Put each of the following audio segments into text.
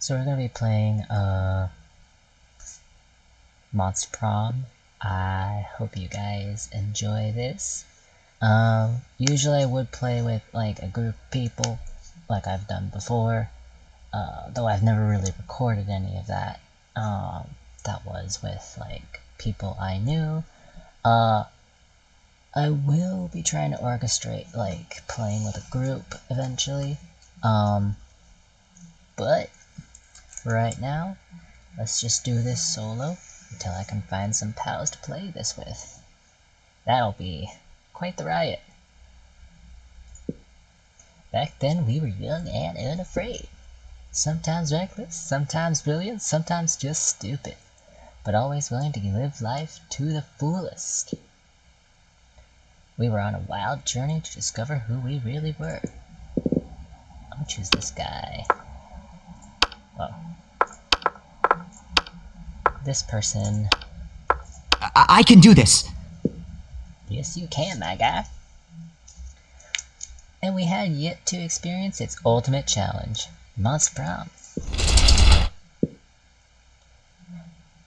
So we're gonna be playing Monster Prom. I hope you guys enjoy this. Usually I would play with like a group of people, like I've done before. Though I've never really recorded any of that. That was with like people I knew. I will be trying to orchestrate like playing with a group eventually. But right now, let's just do this solo until I can find some pals to play this with. That'll be quite the riot. Back then we were young and unafraid. Sometimes reckless, sometimes brilliant, sometimes just stupid. But always willing to live life to the fullest. We were on a wild journey to discover who we really were. I'm gonna choose this guy. Well, this person. I can do this! Yes, you can, my guy. And we had yet to experience its ultimate challenge, Monster Prom.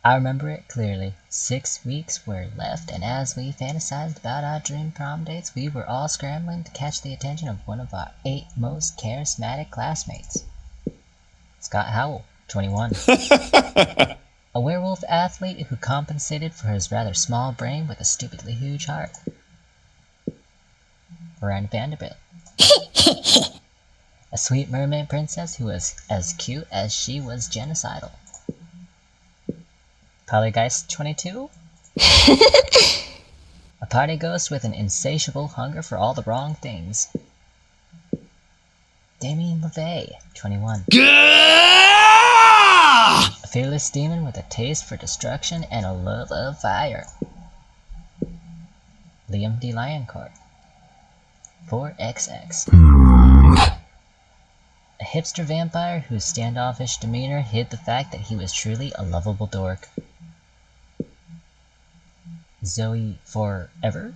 I remember it clearly. 6 weeks were left, and as we fantasized about our dream prom dates, we were all scrambling to catch the attention of one of our 8 most charismatic classmates. Scott Howell, 21. A werewolf athlete who compensated for his rather small brain with a stupidly huge heart. Miranda Vanderbilt. A sweet mermaid princess who was as cute as she was genocidal. Polygeist 22? A party ghost with an insatiable hunger for all the wrong things. Damien LeVay, 21. A fearless demon with a taste for destruction and a love of fire. Liam D. Lioncourt, 4XX. A hipster vampire whose standoffish demeanor hid the fact that he was truly a lovable dork. Zoe Forever?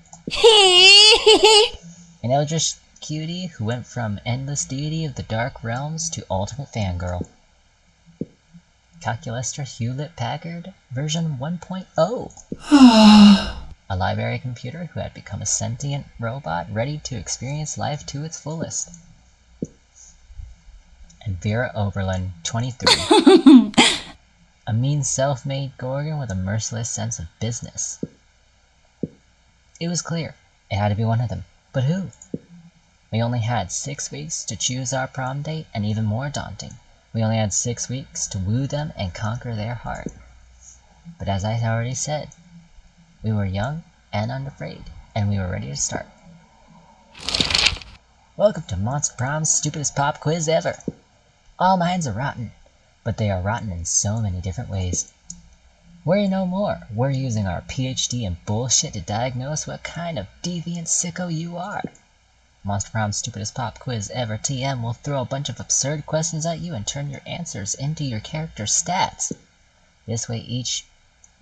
An eldritch cutie who went from endless deity of the dark realms to ultimate fangirl. Calculester Hewlett-Packard version 1.0. A library computer who had become a sentient robot ready to experience life to its fullest. And Vera Oberlin, 23. A mean self-made Gorgon with a merciless sense of business. It was clear. It had to be one of them. But who? We only had 6 weeks to choose our prom date, and even more daunting, we only had 6 weeks to woo them and conquer their heart. But as I already said, we were young and unafraid, and we were ready to start. Welcome to Monster Prom's stupidest pop quiz ever. All minds are rotten, but they are rotten in so many different ways. Worry no more, we're using our PhD in bullshit to diagnose what kind of deviant sicko you are. Monster Prom's stupidest pop quiz ever TM will throw a bunch of absurd questions at you and turn your answers into your character's stats. This way each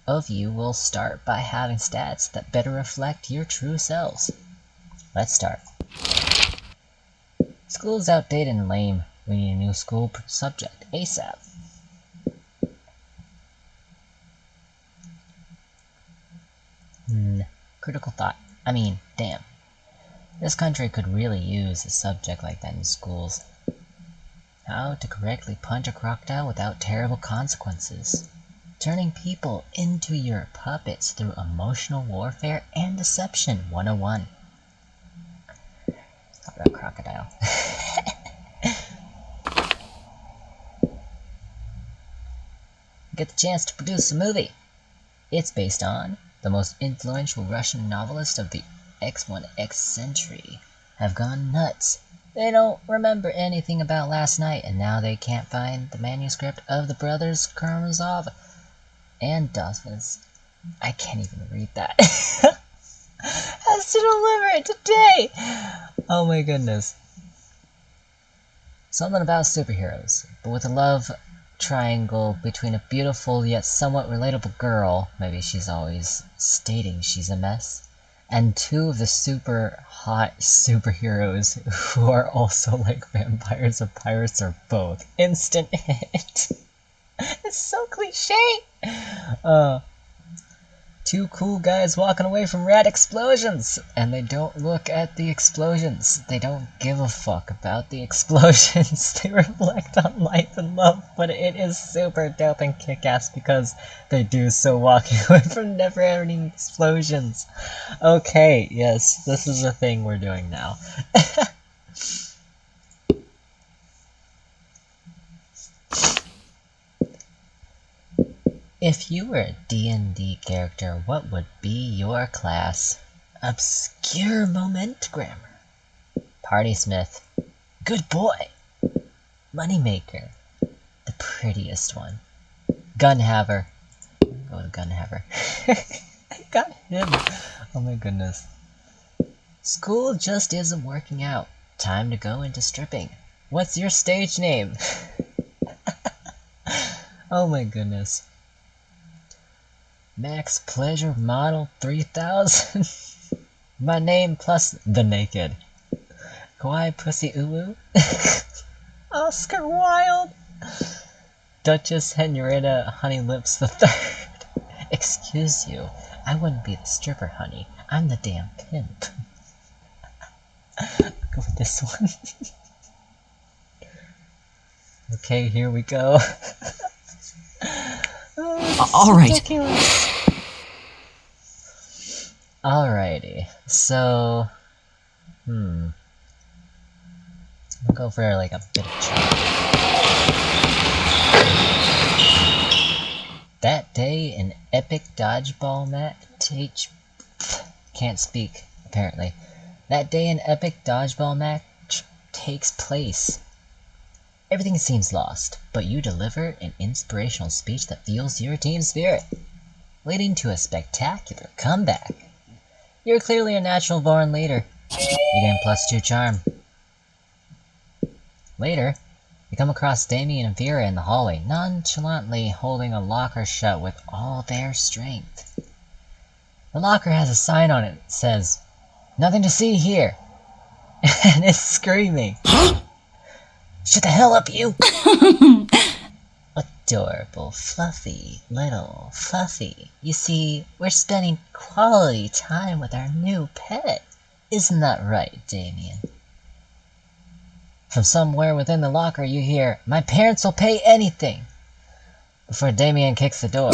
of you will start by having stats that better reflect your true selves. Let's start. School's outdated and lame. We need a new school subject ASAP. Critical thought. I mean, damn. This country could really use a subject like that in schools. How to correctly punch a crocodile without terrible consequences. Turning people into your puppets through emotional warfare and deception 101. Talk about crocodile. Get the chance to produce a movie. It's based on the most influential Russian novelist of the X1X century have gone nuts. They don't remember anything about last night, and now they can't find the manuscript of the brothers Karamazov and Dosmas. I can't even read that. Has to deliver it today. Oh my goodness. Something about superheroes, but with a love triangle between a beautiful yet somewhat relatable girl, maybe she's always stating she's a mess, and 2 of the super hot superheroes who are also like vampires or pirates or both. Instant hit. It's so cliche! 2 cool guys walking away from rad explosions! And they don't look at the explosions. They don't give a fuck about the explosions. They reflect on life and love, but it is super dope and kick-ass because they do so walking away from never-ending explosions. Okay, yes, this is the thing we're doing now. If you were a D&D character, what would be your class? Obscure moment grammar. Partysmith. Good boy. Moneymaker. The prettiest one. Gunhaver. Go to Gunhaver. I got him. Oh my goodness. School just isn't working out. Time to go into stripping. What's your stage name? Oh my goodness. Max Pleasure Model 3000. My name plus the naked. Kawaii Pussy Ulu. Oscar Wilde. Duchess Henrietta Honey Lips the Third. Excuse you, I wouldn't be the stripper, honey. I'm the damn pimp. Go with this one. Okay, here we go. Alright. Alrighty, so... I'll go for like a bit of charm. That day an epic dodgeball match... Can't speak, apparently. That day an epic dodgeball match takes place. Everything seems lost, but you deliver an inspirational speech that fuels your team spirit, leading to a spectacular comeback. You're clearly a natural born leader. You gain +2 charm. Later, you come across Damien and Vera in the hallway, nonchalantly holding a locker shut with all their strength. The locker has a sign on it that says, "Nothing to see here," and it's screaming. Shut the hell up, you! Adorable, fluffy, little Fluffy. You see, we're spending quality time with our new pet. Isn't that right, Damien? From somewhere within the locker you hear, "My parents will pay anything!" Before Damien kicks the door.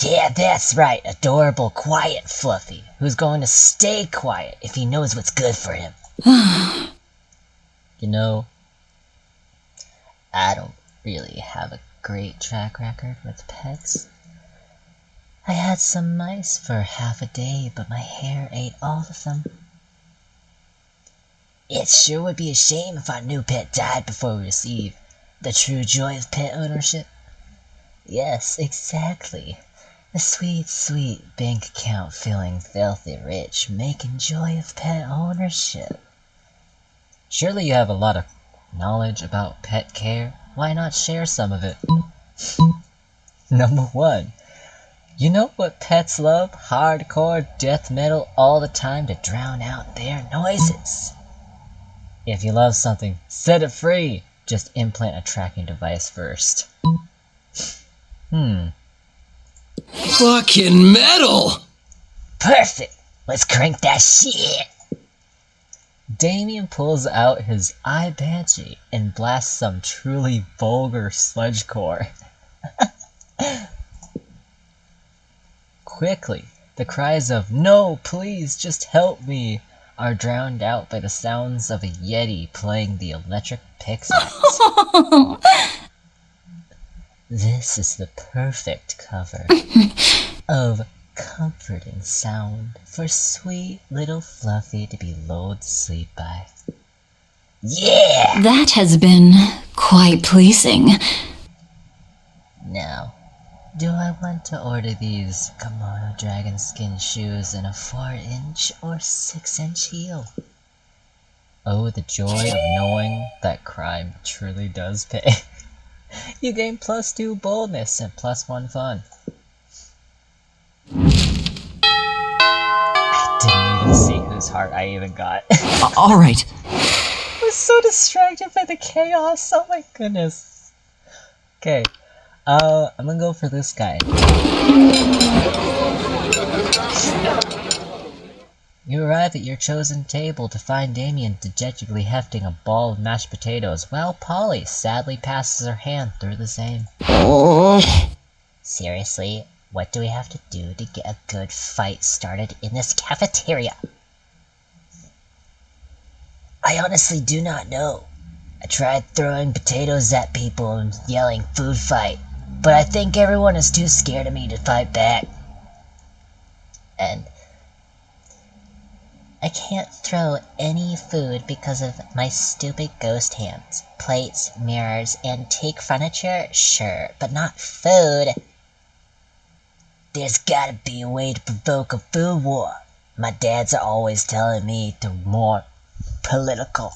Yeah, that's right, adorable, quiet Fluffy, who's going to stay quiet if he knows what's good for him. You know, I don't really have a great track record with pets. I had some mice for half a day, but my hair ate all of them. It sure would be a shame if our new pet died before we receive the true joy of pet ownership. Yes, exactly. The sweet, sweet bank account feeling filthy rich, making joy of pet ownership. Surely you have a lot of knowledge about pet care. Why not share some of it? Number 1. You know what pets love? Hardcore death metal all the time to drown out their noises. If you love something, set it free. Just implant a tracking device first. Fucking metal! Perfect! Let's crank that shit! Damien pulls out his eye banshee and blasts some truly vulgar sludgecore. Quickly, the cries of "No, please, just help me!" are drowned out by the sounds of a Yeti playing the electric pickaxe. This is the perfect cover of comforting sound for sweet little Fluffy to be lulled to sleep by. Yeah! That has been quite pleasing. Now, do I want to order these kimono dragon skin shoes in a 4-inch or 6-inch heel? Oh, the joy of knowing that crime truly does pay. You gain +2 boldness and +1 fun. I did whose heart I even got. Alright. I was so distracted by the chaos. Oh my goodness. Okay. I'm gonna go for this guy. You arrive at your chosen table to find Damien dejectedly hefting a ball of mashed potatoes, while Polly sadly passes her hand through the same. Seriously, what do we have to do to get a good fight started in this cafeteria? I honestly do not know. I tried throwing potatoes at people and yelling food fight, but I think everyone is too scared of me to fight back. And I can't throw any food because of my stupid ghost hands. Plates, mirrors, antique furniture? Sure, but not food. There's gotta be a way to provoke a food war. My dads are always telling me to more political.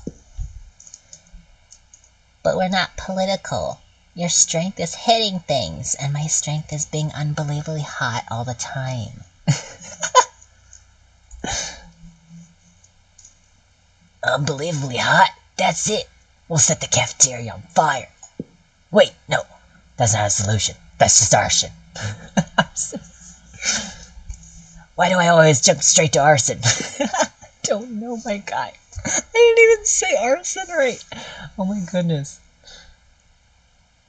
But we're not political. Your strength is hitting things, and my strength is being unbelievably hot all the time. Unbelievably hot? That's it. We'll set the cafeteria on fire. Wait, no. That's not a solution. That's just arson. Why do I always jump straight to arson? Don't know, my guy. I didn't even say arson right. Oh my goodness.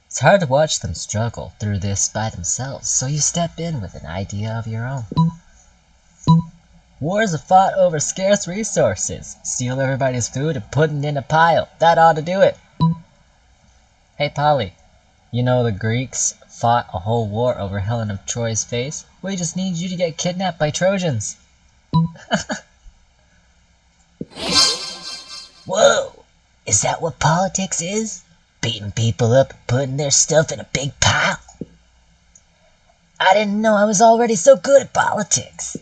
It's hard to watch them struggle through this by themselves, so you step in with an idea of your own. Wars are fought over scarce resources. Steal everybody's food and put it in a pile. That ought to do it. Hey, Polly. You know the Greeks fought a whole war over Helen of Troy's face? We just need you to get kidnapped by Trojans. Whoa! Is that what politics is? Beating people up and putting their stuff in a big pile? I didn't know I was already so good at politics.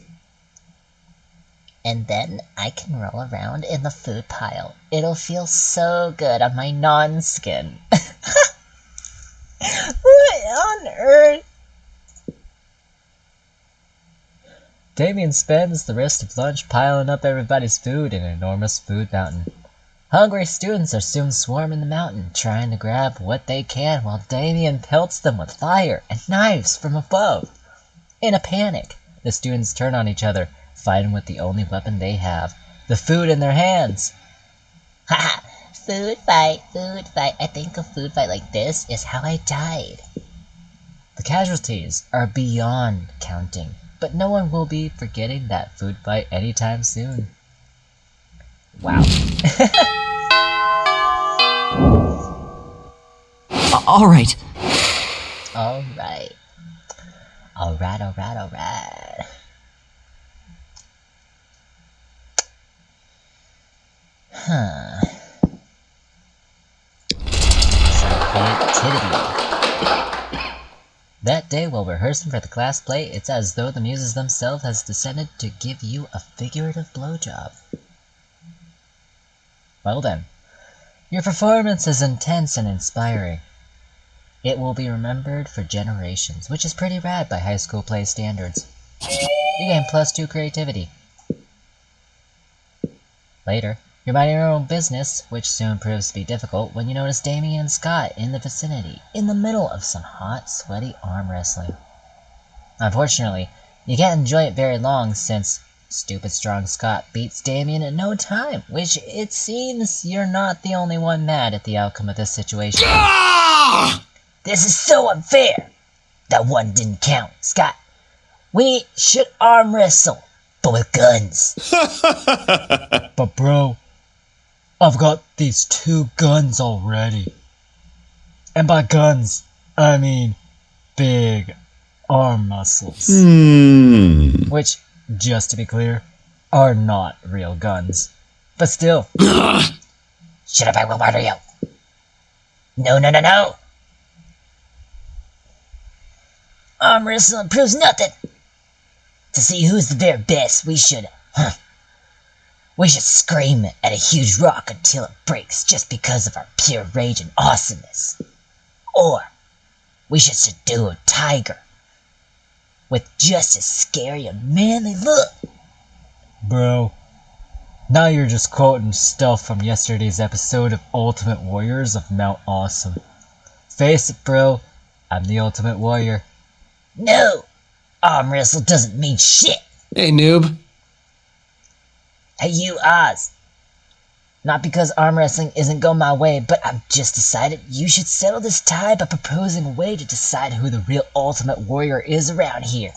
And then I can roll around in the food pile. It'll feel so good on my non-skin. What on earth? Damien spends the rest of lunch piling up everybody's food in an enormous food mountain. Hungry students are soon swarming the mountain, trying to grab what they can while Damien pelts them with fire and knives from above. In a panic, the students turn on each other, fighting with the only weapon they have, the food in their hands. Haha! Food fight, food fight. I think a food fight like this is how I died. The casualties are beyond counting, but no one will be forgetting that food fight anytime soon. Wow. Alright. Alright. Alright. Huh. Some creativity. That day, while rehearsing for the class play, it's as though the muses themselves has descended to give you a figurative blowjob. Well then, your performance is intense and inspiring. It will be remembered for generations, which is pretty rad by high school play standards. You gain +2 creativity. Later, you're minding your own business, which soon proves to be difficult when you notice Damien and Scott in the vicinity, in the middle of some hot, sweaty arm wrestling. Unfortunately, you can't enjoy it very long since stupid strong Scott beats Damien in no time, which it seems you're not the only one mad at the outcome of this situation. This is so unfair! That one didn't count, Scott. We should arm wrestle, but with guns. But bro, I've got these 2 guns already. And by guns, I mean big arm muscles. Which, just to be clear, are not real guns. But still. Shut up, I will murder you. No. Arm wrestling proves nothing. To see who's the very best, we should scream at a huge rock until it breaks just because of our pure rage and awesomeness. Or we should subdue a tiger with just as scary a manly look. Bro, Now you're just quoting stuff from yesterday's episode of Ultimate Warriors of Mount Awesome. Face it, bro. I'm the Ultimate Warrior. No! Arm wrestle doesn't mean shit! Hey, noob. Hey, you, Oz. Not because arm wrestling isn't going my way, but I've just decided you should settle this tie by proposing a way to decide who the real Ultimate Warrior is around here.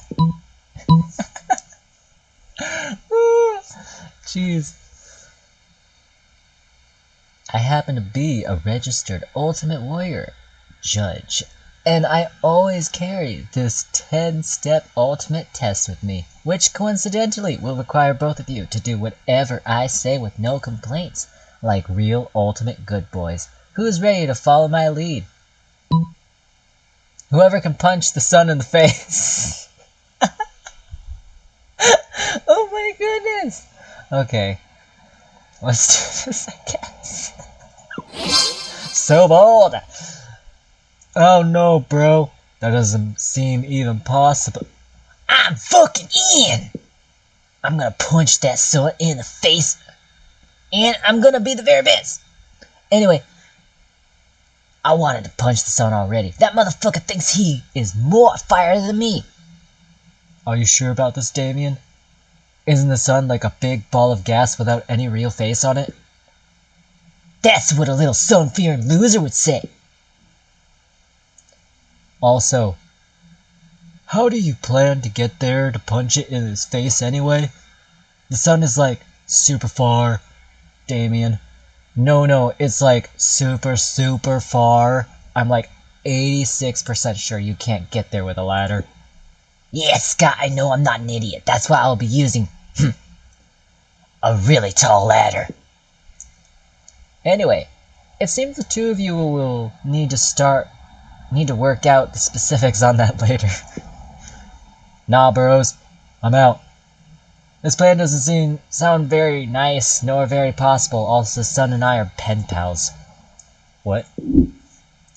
Jeez. I happen to be a registered Ultimate Warrior judge, and I always carry this 10-step ultimate test with me, which coincidentally will require both of you to do whatever I say with no complaints, like real ultimate good boys. Who's ready to follow my lead? Whoever can punch the sun in the face. Oh my goodness! Okay. Let's do this, I guess. So bold! Oh no, bro. That doesn't seem even possible. I'm fucking in! I'm gonna punch that son in the face, and I'm gonna be the very best! Anyway, I wanted to punch the son already. That motherfucker thinks he is more fire than me. Are you sure about this, Damien? Isn't the sun like a big ball of gas without any real face on it? That's what a little sun-fearing loser would say. Also, how do you plan to get there to punch it in his face anyway? The sun is like super far, Damien. No, it's like super far. I'm like 86% sure you can't get there with a ladder. Yeah, Scott, I know I'm not an idiot. That's why I'll be using a really tall ladder. Anyway, it seems the two of you will need to work out the specifics on that later. Nah, bros, I'm out. This plan doesn't sound very nice, nor very possible. Also, Sun and I are pen pals. What?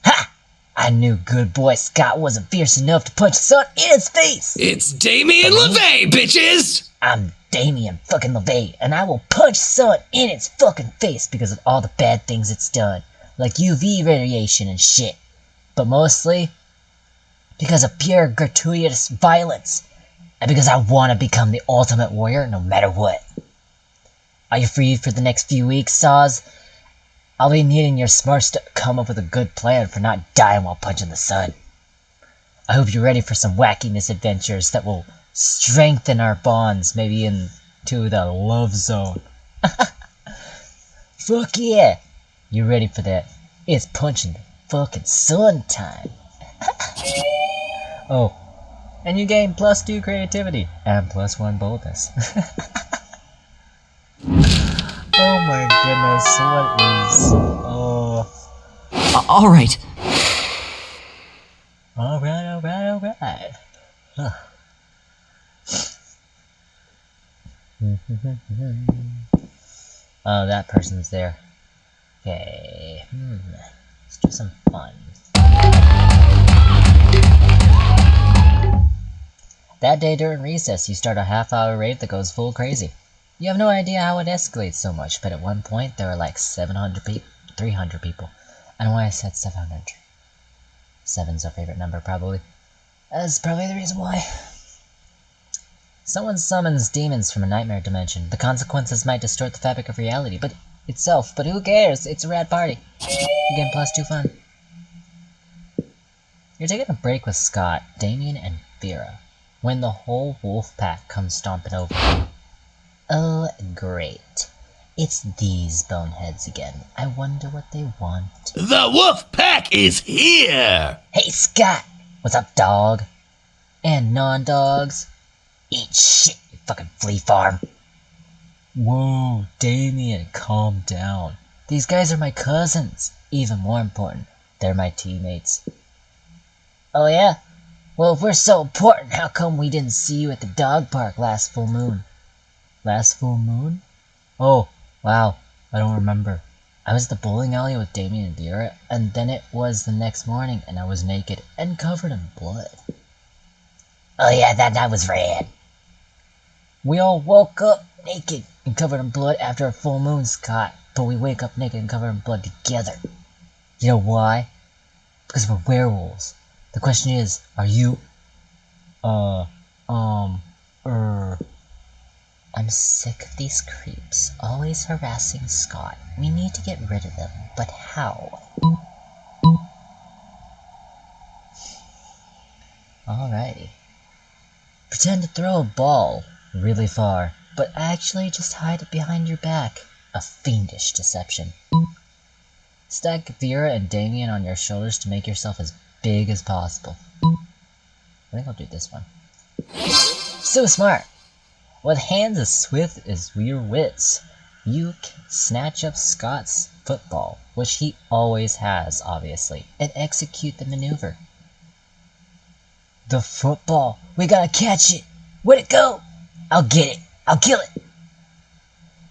Ha! I knew good boy Scott wasn't fierce enough to punch the sun in his face! It's Damien LeVay, bitches! I'm Damien fucking LeVay, and I will punch sun in its fucking face because of all the bad things it's done, like UV radiation and shit. But mostly because of pure gratuitous violence, and because I want to become the Ultimate Warrior no matter what. Are you free for the next few weeks, Saws? I'll be needing your smarts to come up with a good plan for not dying while punching the sun. I hope you're ready for some wacky misadventures that will strengthen our bonds, maybe into the love zone. Fuck yeah! You ready for that? It's punching the fucking sun time. Oh, and you gain +2 creativity and +1 boldness. Oh my goodness, what is... Oh... Alright. Alright. Huh. Oh, that person's there. Okay, let's do some fun. That day during recess, you start a half-hour raid that goes full crazy. You have no idea how it escalates so much, but at one point there were like 700 people, 300 people. I don't know why I said 700. 7's our favorite number, probably. That's probably the reason why. Someone summons demons from a nightmare dimension. The consequences might distort the fabric of reality, but who cares? It's a rad party. You get +2 fun. You're taking a break with Scott, Damien, and Vera when the whole wolf pack comes stomping over. Oh, great. It's these boneheads again. I wonder what they want. The wolf pack is here! Hey, Scott! What's up, dog? And non-dogs? Eat shit, you fucking flea farm. Whoa, Damien, calm down. These guys are my cousins. Even more important, they're my teammates. Oh yeah? Well, if we're so important, how come we didn't see you at the dog park last full moon? Last full moon? Oh, wow, I don't remember. I was at the bowling alley with Damien and Vera, and then it was the next morning, and I was naked and covered in blood. Oh yeah, that night was rad. We all woke up naked and covered in blood after a full moon, Scott. But we wake up naked and covered in blood together. You know why? Because we're werewolves. The question is, are you... I'm sick of these creeps, always harassing Scott. We need to get rid of them, but how? Alrighty. Pretend to throw a ball really far, but actually just hide it behind your back. A fiendish deception. Stack Vera and Damien on your shoulders to make yourself as big as possible. I think I'll do this one. So smart! With hands as swift as your wits, you can snatch up Scott's football, which he always has, obviously, and execute the maneuver. The football! We gotta catch it! Where'd it go? I'll get it! I'll kill it!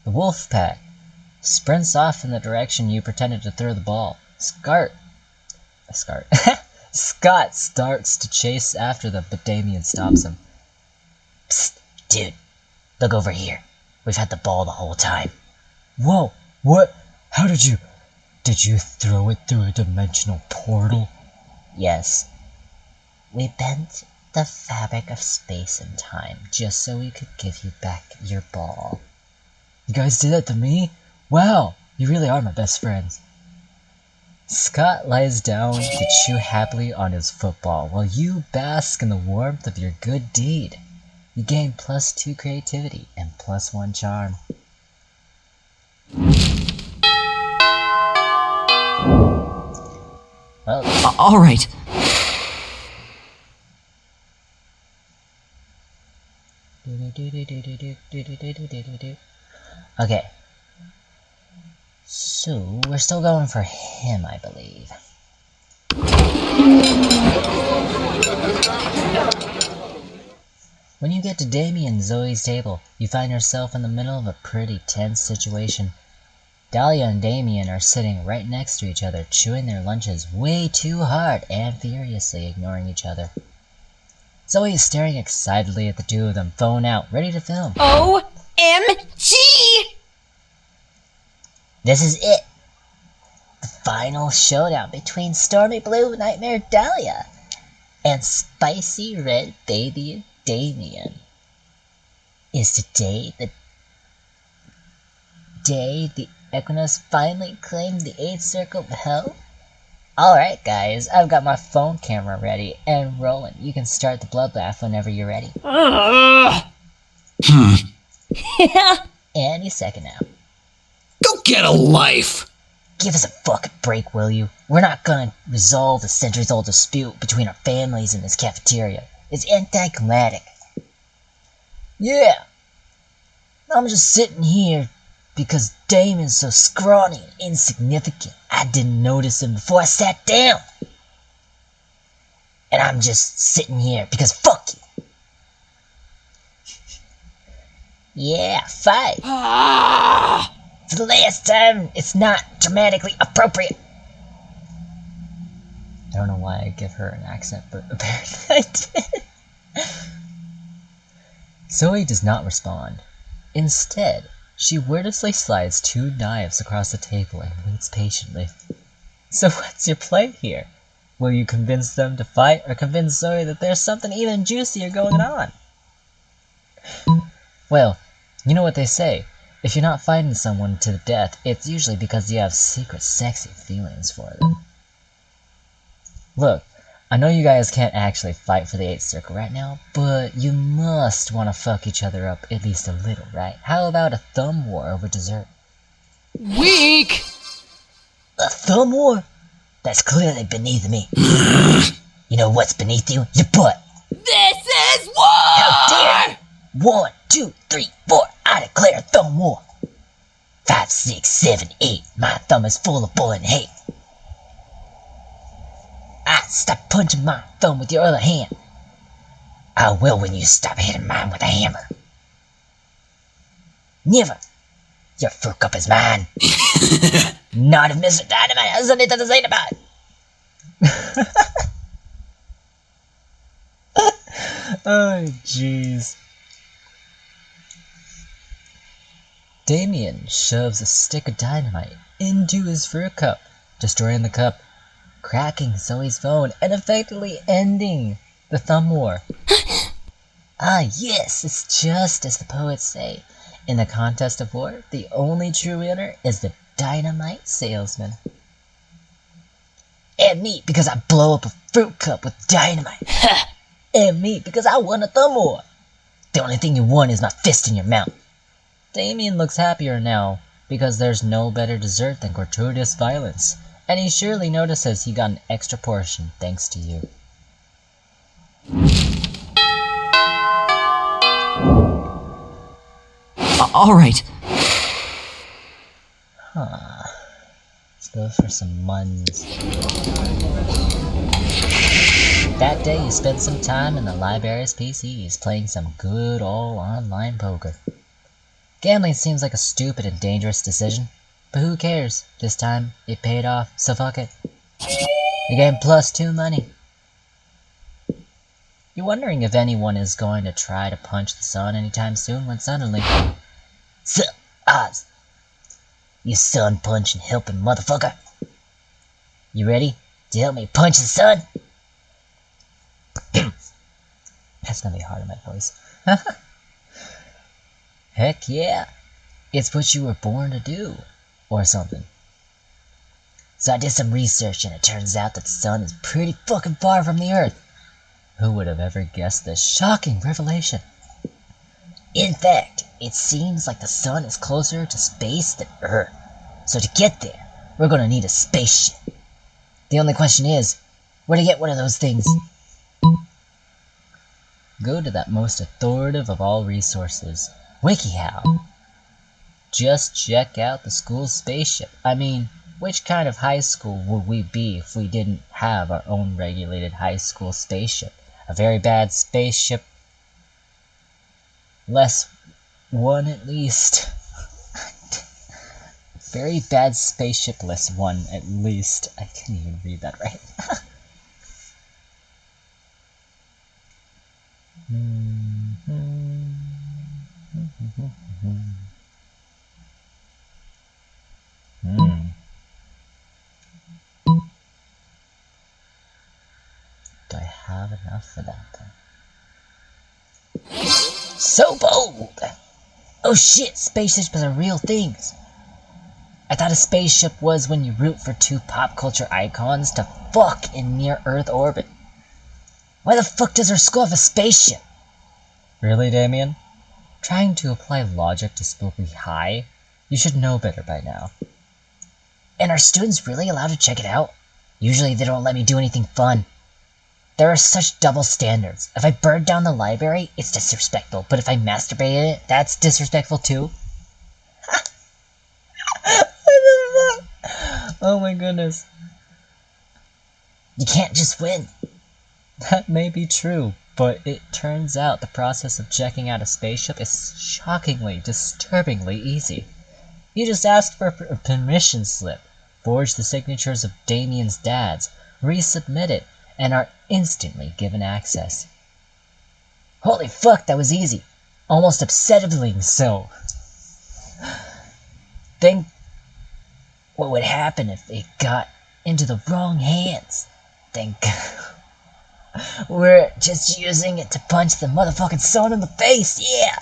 The wolf pack sprints off in the direction you pretended to throw the ball. Scott starts to chase after them, but Damien stops him. Psst, dude, look over here. We've had the ball the whole time. Whoa, what? How did you throw it through a dimensional portal? Yes. We bent the fabric of space and time just so we could give you back your ball. You guys did that to me? Wow, you really are my best friends. Scott lies down to chew happily on his football while you bask in the warmth of your good deed. You gain +2 creativity and +1 charm. Well, All right. okay. So, we're still going for him, I believe. When you get to Damien and Zoe's table, you find yourself in the middle of a pretty tense situation. Dahlia and Damien are sitting right next to each other, chewing their lunches way too hard and furiously ignoring each other. Zoe is staring excitedly at the two of them, phone out, ready to film. OMG! This is it! The final showdown between Stormy Blue Nightmare Dahlia and Spicy Red Baby Damien. Is today the day the Equinus finally claimed the 8th circle of hell? Alright guys, I've got my phone camera ready and rolling. You can start the bloodbath whenever you're ready. Any second now. Go get a life! Give us a fucking break, will you? We're not gonna resolve a centuries-old dispute between our families in this cafeteria. It's anticlimactic. Yeah! I'm just sitting here because Damon's so scrawny and insignificant. I didn't notice him before I sat down. And I'm just sitting here because fuck you. Yeah, fight. For the last time, it's not dramatically appropriate. I don't know why I give her an accent, but apparently I did. Zoe does not respond. Instead, she wordlessly slides 2 knives across the table and waits patiently. So what's your play here? Will you convince them to fight, or convince Zoe that there's something even juicier going on? Well, you know what they say. If you're not fighting someone to the death, it's usually because you have secret sexy feelings for them. Look, I know you guys can't actually fight for the 8th circle right now, but you must want to fuck each other up at least a little, right? How about a thumb war over dessert? Weak! A thumb war? That's clearly beneath me. You know what's beneath you? Your butt! This is war! How dare you! 1, 2, 3, 4, I declare thumb war! 5, 6, 7, 8, my thumb is full of bullet and hate. Stop punching my thumb with your other hand. I will when you stop hitting mine with a hammer. Never. Your fuck up is mine. Not if Mr. Dynamite has anything to say about it. Oh, jeez. Damien shoves a stick of dynamite into his fruit cup, destroying the cup, cracking Zoe's phone, and effectively ending the thumb war. Ah yes, it's just as the poets say. In the contest of war, the only true winner is the dynamite salesman. And me, because I blow up a fruit cup with dynamite. And me, because I won a thumb war. The only thing you won is my fist in your mouth. Damien looks happier now, because there's no better dessert than gratuitous violence, and he surely notices he got an extra portion thanks to you. All right. Let's go for some muns. That day you spent some time in the library's PCs playing some good old online poker. Gambling seems like a stupid and dangerous decision, but who cares? This time it paid off, so fuck it. You gained +2 money. You're wondering if anyone is going to try to punch the sun anytime soon when suddenly... Sup, Oz? You sun punching helping motherfucker? You ready to help me punch the sun? That's gonna be hard in my voice. Heck yeah. It's what you were born to do. Or something. So I did some research and it turns out that the sun is pretty fucking far from the earth. Who would have ever guessed this shocking revelation? In fact, it seems like the sun is closer to space than Earth. So to get there, we're gonna need a spaceship. The only question is, where to get one of those things? Go to that most authoritative of all resources, WikiHow. Just check out the school's spaceship. I mean, which kind of high school would we be if we didn't have our own regulated high school spaceship? A very bad spaceship. Less one at least. Very bad spaceship less one at least. I can't even read that right. Do I have enough for that then? So bold! Oh shit, spaceships are real things. I thought a spaceship was when you root for 2 pop culture icons to fuck in near-Earth orbit. Why the fuck does our school have a spaceship? Really, Damien? Trying to apply logic to spooky high? You should know better by now. And are students really allowed to check it out? Usually they don't let me do anything fun. There are such double standards. If I burn down the library, it's disrespectful, but if I masturbate in it, that's disrespectful too? Oh my goodness. You can't just win. That may be true, but it turns out the process of checking out a spaceship is shockingly, disturbingly easy. You just ask for a permission slip, forge the signatures of Damien's dads, resubmit it, and are instantly given access. Holy fuck, that was easy. Almost upsettingly so. Think what would happen if it got into the wrong hands. Think we're just using it to punch the motherfucking sun in the face, yeah!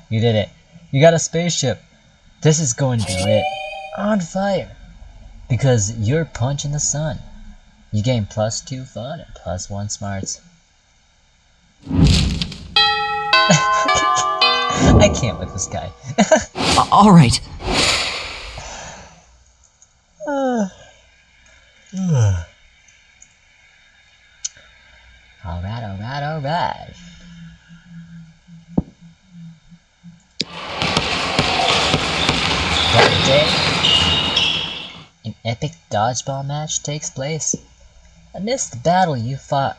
You did it. You got a spaceship. This is going to be lit. On fire. Because you're punching the sun. You gain +2 fun and +1 smarts. I can't with this guy. All right. Alright. That day, an epic dodgeball match takes place. Amidst the battle you spot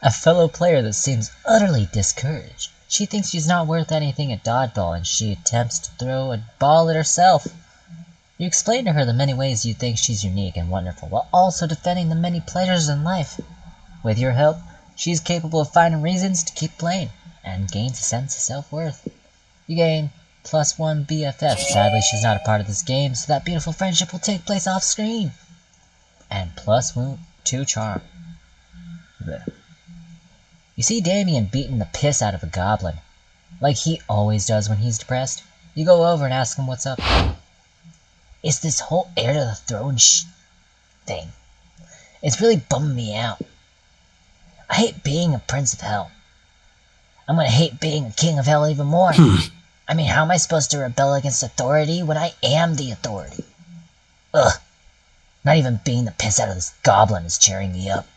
a fellow player that seems utterly discouraged. She thinks she's not worth anything at dodgeball and she attempts to throw a ball at herself. You explain to her the many ways you think she's unique and wonderful, while also defending the many pleasures in life. With your help, she's capable of finding reasons to keep playing. and gains a sense of self-worth. You gain +1 BFF. Sadly, she's not a part of this game, so that beautiful friendship will take place off-screen. And +2 charm. Blech. You see Damien beating the piss out of a goblin, like he always does when he's depressed. You go over and ask him what's up. It's this whole heir to the throne thing. It's really bumming me out. I hate being a prince of hell. I'm gonna hate being a king of hell even more. I mean, how am I supposed to rebel against authority when I am the authority? Ugh. Not even beating the piss out of this goblin is cheering me up.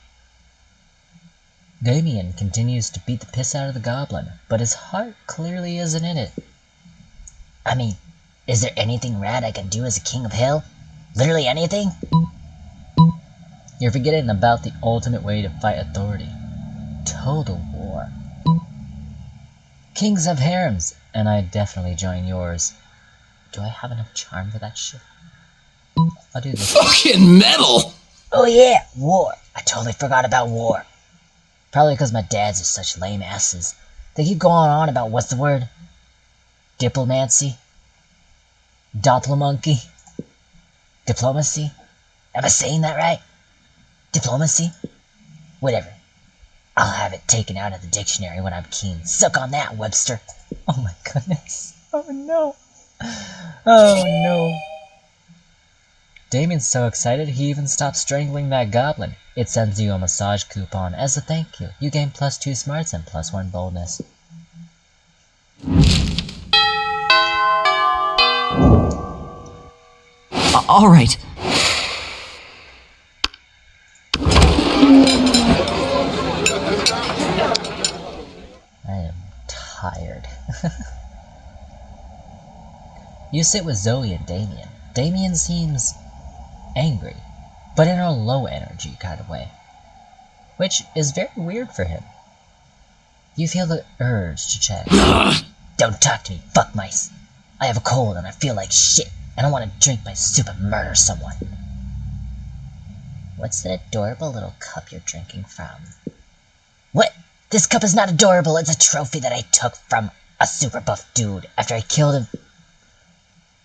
Damien continues to beat the piss out of the goblin, but his heart clearly isn't in it. I mean, is there anything rad I can do as a king of hell? Literally anything? You're forgetting about the ultimate way to fight authority. Total war. Kings have harems, and I'd definitely join yours. Do I have enough charm for that shit? I'll do this. Fucking metal! Oh yeah, war. I totally forgot about war. Probably because my dads are such lame asses. They keep going on about what's the word? Diplomancy? Doppelmonkey? Diplomacy? Am I saying that right? Diplomacy? Whatever. I'll have it taken out of the dictionary when I'm keen. Suck on that, Webster. Oh my goodness. Oh no. Oh no. Damien's so excited he even stopped strangling that goblin. It sends you a massage coupon as a thank you. You gain +2 smarts and +1 boldness. All right. I am tired. You sit with Zoe and Damien. Damien seems angry, but in a low energy kind of way, which is very weird for him. You feel the urge to check. Don't talk to me, fuck mice. I have a cold and I feel like shit. I don't want to drink my soup and murder someone. What's that adorable little cup you're drinking from? What? This cup is not adorable. It's a trophy that I took from a super buff dude after I killed him.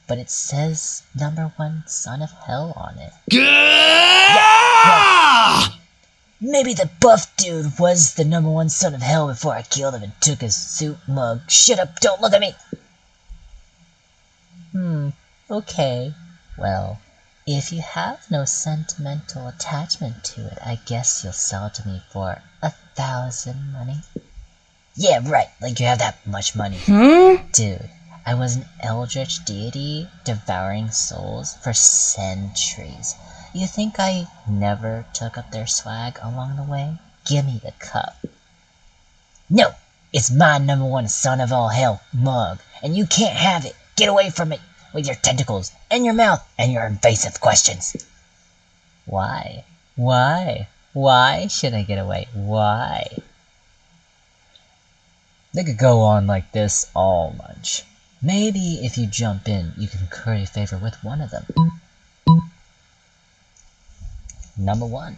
But it says #1 son of hell on it. Maybe the buff dude was the #1 son of hell before I killed him and took his soup mug. Shut up, don't look at me! Okay. Well, if you have no sentimental attachment to it, I guess you'll sell it to me for 1,000 money. Yeah, right, like you have that much money. Dude, I was an eldritch deity devouring souls for centuries. You think I never took up their swag along the way? Give me the cup. No, it's my #1 son of all hell mug, and you can't have it. Get away from it with your tentacles and your mouth and your invasive questions. Why? Why? Why should I get away? Why? They could go on like this all lunch. Maybe if you jump in, you can curry favor with one of them. #1.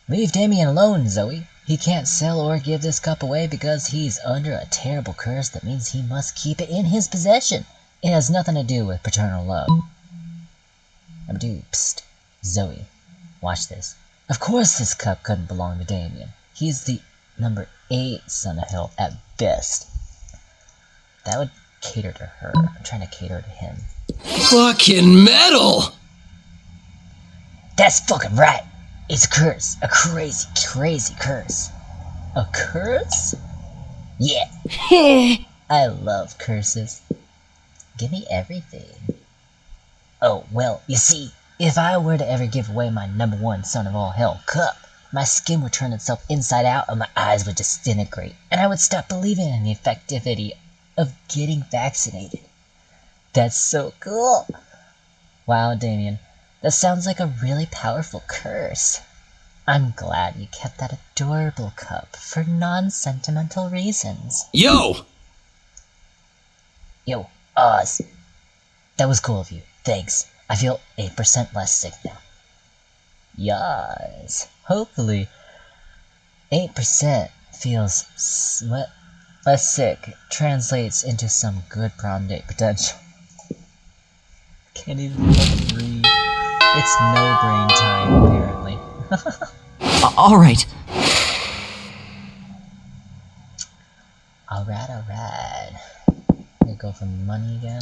Leave Damien alone, Zoe. He can't sell or give this cup away because he's under a terrible curse that means he must keep it in his possession. It has nothing to do with paternal love. #2. Psst. Zoe, watch this. Of course this cup couldn't belong to Damien. He's the #8 son of hell at best. That would cater to her. I'm trying to cater to him. Fucking metal! That's fucking right. It's a curse. A crazy, crazy curse. A curse? Yeah. I love curses. Give me everything. Oh, well, you see, if I were to ever give away my #1 son of all hell cup, my skin would turn itself inside out and my eyes would disintegrate, and I would stop believing in the effectivity of getting vaccinated. That's so cool. Wow, Damien, that sounds like a really powerful curse. I'm glad you kept that adorable cup for non-sentimental reasons. Yo! Yo, Oz. That was cool of you. Thanks. I feel 8% less sick now. Yes. Hopefully, 8% feels what? Less sick translates into some good prom date potential. Can't even fucking read. It's no brain time, apparently. Alright. Alright. We go for money again.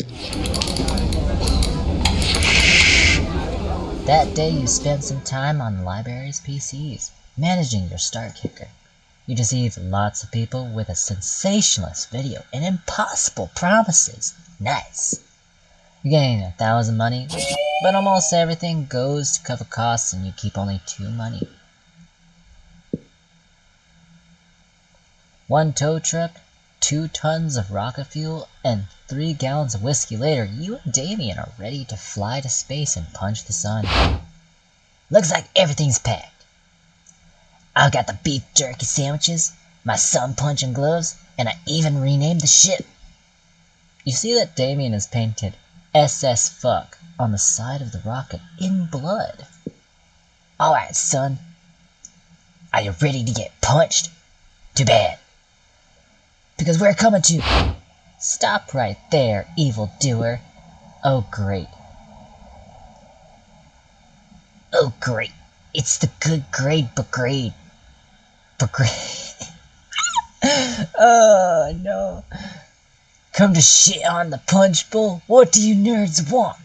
That day you spent some time on the library's PCs, managing your star kicker. You deceived lots of people with a sensationalist video and impossible promises. Nice. You gain 1,000 money, but almost everything goes to cover costs and you keep only 2 money. 1 tow truck, 2 tons of rocket fuel, and 3 gallons of whiskey later, you and Damien are ready to fly to space and punch the sun. Looks like everything's packed. I've got the beef jerky sandwiches, my sun punching gloves, and I even renamed the ship. You see that Damien has painted SS Fuck on the side of the rocket in blood. Alright, son. Are you ready to get punched? Too bad. Because we're coming to... Stop right there, evildoer. Oh, great. Oh, great. It's the Good Grade Brigade. Oh, no. Come to shit on the punch bowl? What do you nerds want?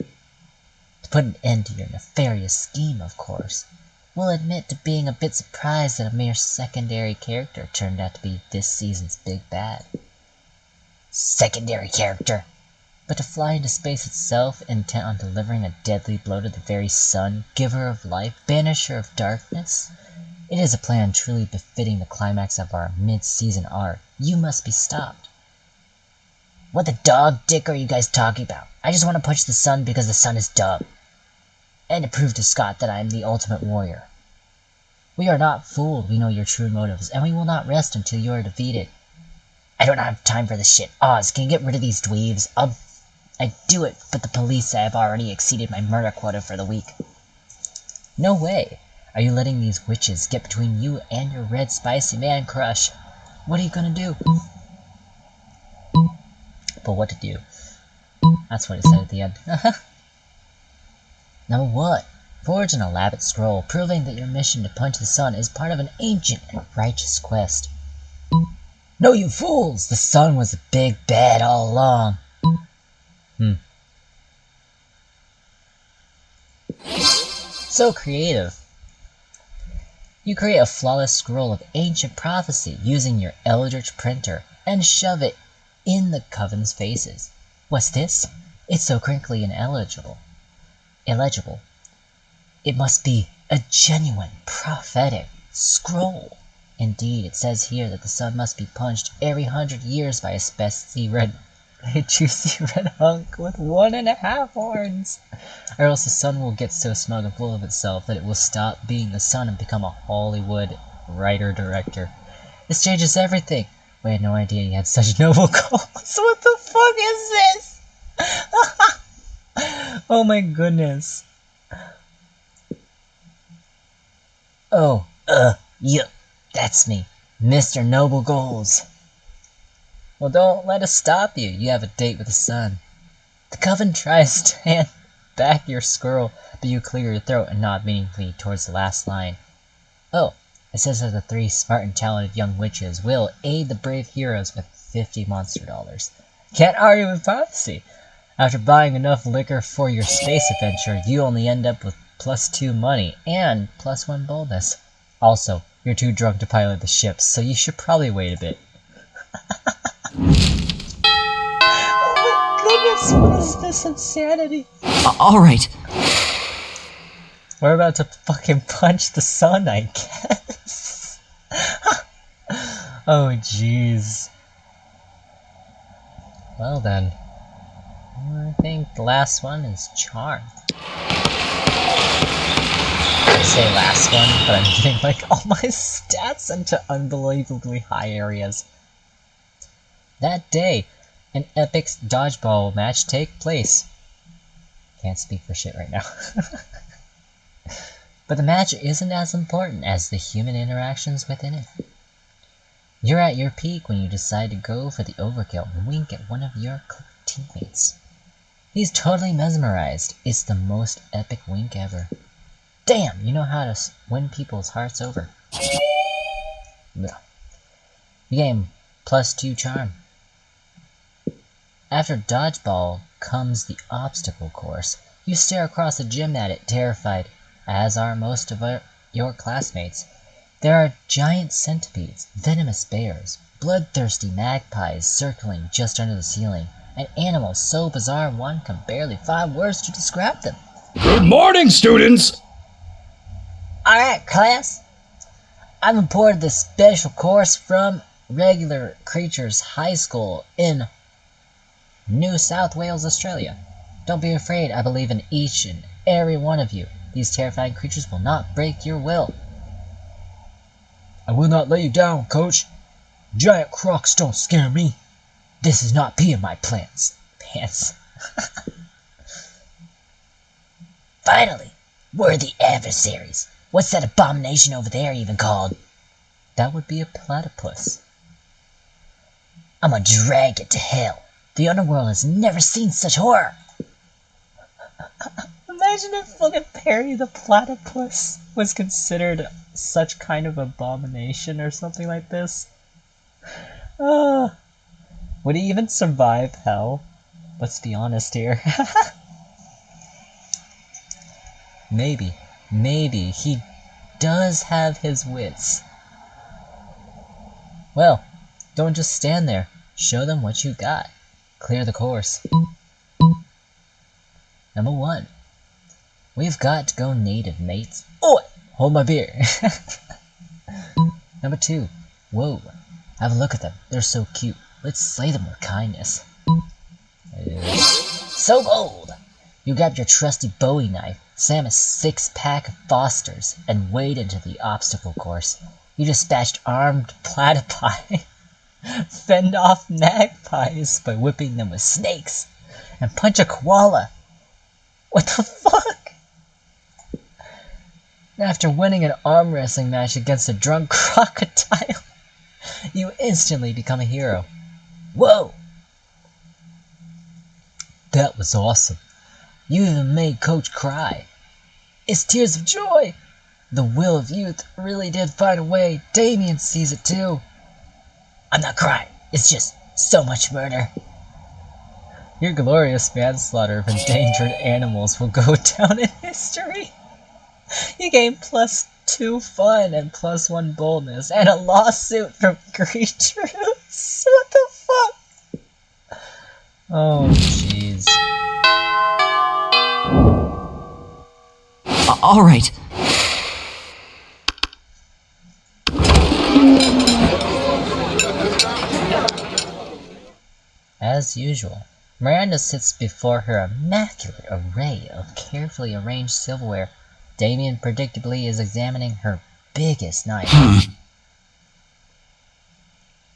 To put an end to your nefarious scheme, of course. We'll admit to being a bit surprised that a mere secondary character turned out to be this season's big bad. Secondary character? But to fly into space itself, intent on delivering a deadly blow to the very sun, giver of life, banisher of darkness? It is a plan truly befitting the climax of our mid-season arc. You must be stopped. What the dog dick are you guys talking about? I just want to punch the sun because the sun is dumb. And to prove to Scott that I am the ultimate warrior. We are not fooled, we know your true motives, and we will not rest until you are defeated. I don't have time for this shit. Oz, can you get rid of these dweebs? I'd do it, but the police say I've already exceeded my murder quota for the week. No way. Are you letting these witches get between you and your red spicy man crush? What are you gonna do? But what to do? That's what it said at the end. Number 1. Forge an elaborate scroll proving that your mission to punch the sun is part of an ancient and righteous quest. No, you fools! The sun was a big bad all along. So creative. You create a flawless scroll of ancient prophecy using your Eldritch printer and shove it in the Coven's faces. What's this? It's so crinkly and illegible. It must be a genuine prophetic scroll. Indeed, it says here that the sun must be punched every 100 years by a juicy red hunk with 1.5 horns, or else the sun will get so smug and full of itself that it will stop being the sun and become a Hollywood writer-director. This changes everything. We had no idea you had such noble goals. What the fuck is this? Oh my goodness. Oh, yup, that's me, Mr. Noble Goals. Well, don't let us stop you. You have a date with the sun. The Coven tries to hand back your scroll, but you clear your throat and nod meaningfully towards the last line. Oh, it says that the 3 smart and talented young witches will aid the brave heroes with 50 monster dollars. Can't argue with prophecy. After buying enough liquor for your space adventure, you only end up with +2 money and +1 boldness. Also, you're too drunk to pilot the ship, so you should probably wait a bit. Oh my goodness, what is this insanity? Alright. We're about to fucking punch the sun, I guess. Oh jeez. Well then. I think the last one is charm. I say last one, but I'm getting like all my stats into unbelievably high areas. That day, an epic dodgeball match take place. Can't speak for shit right now. But the match isn't as important as the human interactions within it. You're at your peak when you decide to go for the overkill and wink at one of your teammates. He's totally mesmerized. It's the most epic wink ever. Damn, you know how to win people's hearts over. You gain +2 charm. After dodgeball comes the obstacle course. You stare across the gym at it, terrified, as are most of your classmates. There are giant centipedes, venomous bears, bloodthirsty magpies circling just under the ceiling, and animals so bizarre one can barely find words to describe them. Good morning, students! Alright, class. I've imported this special course from Regular Creatures High School in New South Wales, Australia. Don't be afraid, I believe in each and every one of you. These terrifying creatures will not break your will. I will not let you down, coach. Giant crocs don't scare me. This is not peeing my plants. Pants. Finally, we're the adversaries. What's that abomination over there even called? That would be a platypus. I'm gonna drag it to hell. The underworld has never seen such horror. Imagine if fucking Perry the platypus was considered such kind of abomination or something like this. Would he even survive hell? Let's be honest here. Maybe he does have his wits. Well, don't just stand there. Show them what you got. Clear the course. Number 1. We've got to go native, mates. Oi! Hold my beer. Number 2. Whoa. Have a look at them. They're so cute. Let's slay them with kindness. So bold! You grabbed your trusty Bowie knife, slam a 6-pack of Fosters, and wade into the obstacle course. You dispatched armed platypi, fend off magpies by whipping them with snakes, and punch a koala. What the fuck? After winning an arm wrestling match against a drunk crocodile, you instantly become a hero. Whoa! That was awesome. You even made Coach cry. It's tears of joy. The will of youth really did find a way. Damien sees it too. I'm not crying. It's just so much murder. Your glorious manslaughter of endangered animals will go down in history. You gain +2 fun and +1 boldness, and a lawsuit from Great Roots. What the fuck? Oh, jeez. Alright. As usual, Miranda sits before her immaculate array of carefully arranged silverware. Damien predictably is examining her biggest knife.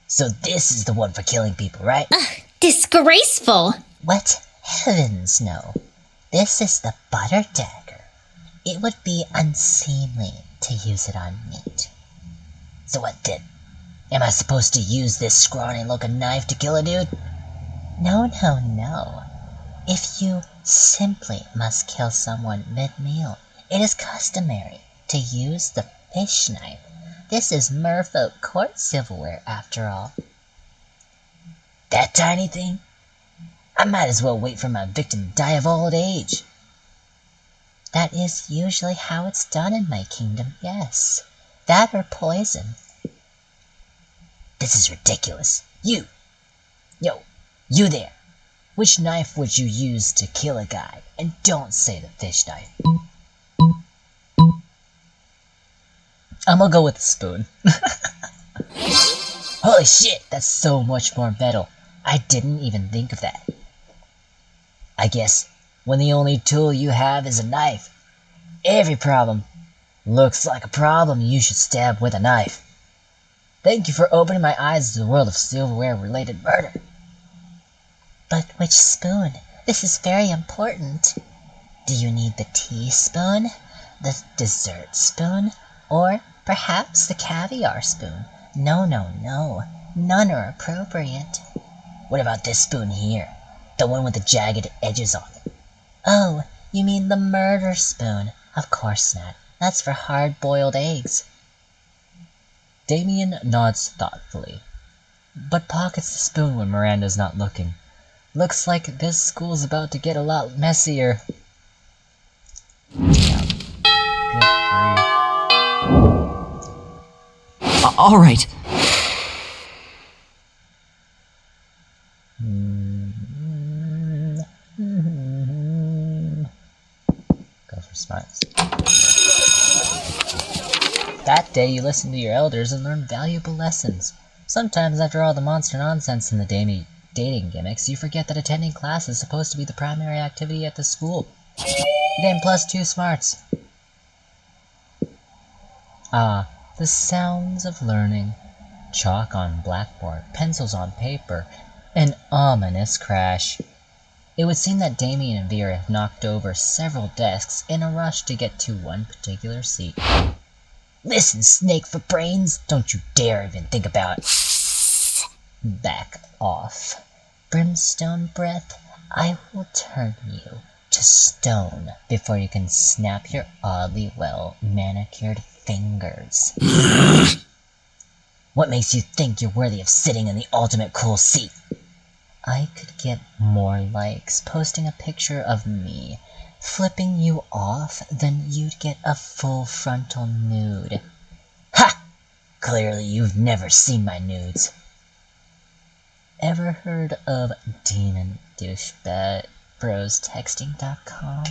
So this is the one for killing people, right? Disgraceful! What? Heavens, no. This is the butter dagger. It would be unseemly to use it on meat. So what then? Am I supposed to use this scrawny-looking knife to kill a dude? No. If you simply must kill someone mid-meal, it is customary to use the fish knife. This is merfolk court silverware, after all. That tiny thing? I might as well wait for my victim to die of old age. That is usually how it's done in my kingdom, yes. That or poison. This is ridiculous. You there. Which knife would you use to kill a guy? And don't say the fish knife. I'm gonna go with the spoon. Holy shit, that's so much more metal. I didn't even think of that. I guess when the only tool you have is a knife, every problem looks like a problem you should stab with a knife. Thank you for opening my eyes to the world of silverware-related murder. But which spoon? This is very important. Do you need the teaspoon, the dessert spoon, or perhaps the caviar spoon? No, no, no. None are appropriate. What about this spoon here? The one with the jagged edges on it. Oh, you mean the murder spoon? Of course not. That's for hard-boiled eggs. Damien nods thoughtfully, but pockets the spoon when Miranda's not looking. Looks like this school's about to get a lot messier. Yeah. Good grief. All right. Go for smarts. That day you listened to your elders and learned valuable lessons. Sometimes after all the monster nonsense and the dating gimmicks, you forget that attending class is supposed to be the primary activity at the school. You gain +2 smarts. Ah, the sounds of learning. Chalk on blackboard, pencils on paper, an ominous crash. It would seem that Damien and Vera have knocked over several desks in a rush to get to one particular seat. Listen, snake for brains, don't you dare even think about it. Back off. Brimstone breath, I will turn you to stone before you can snap your oddly well manicured fingers. What makes you think you're worthy of sitting in the ultimate cool seat? I could get more likes posting a picture of me flipping you off than you'd get a full frontal nude. Ha! Clearly you've never seen my nudes. Ever heard of Demon Douchebros.texting.com?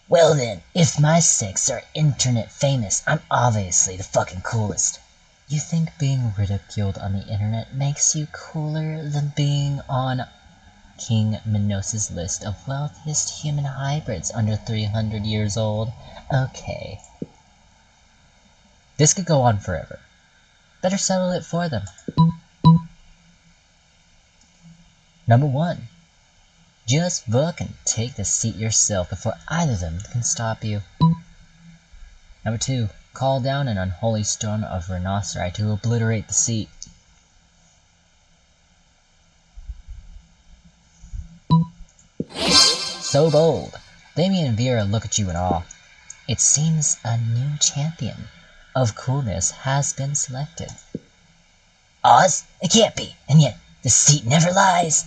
Well then, if my sex are internet famous, I'm obviously the fucking coolest. You think being ridiculed on the internet makes you cooler than being on King Minos' list of wealthiest human hybrids under 300 years old? Okay. This could go on forever. Better settle it for them. Number 1. Just fucking take the seat yourself before either of them can stop you. Number 2. Call down an unholy storm of rhinoceri to obliterate the seat. So bold. Damien and Vera look at you in awe. It seems a new champion of coolness has been selected. Oz? It can't be, and yet the seat never lies.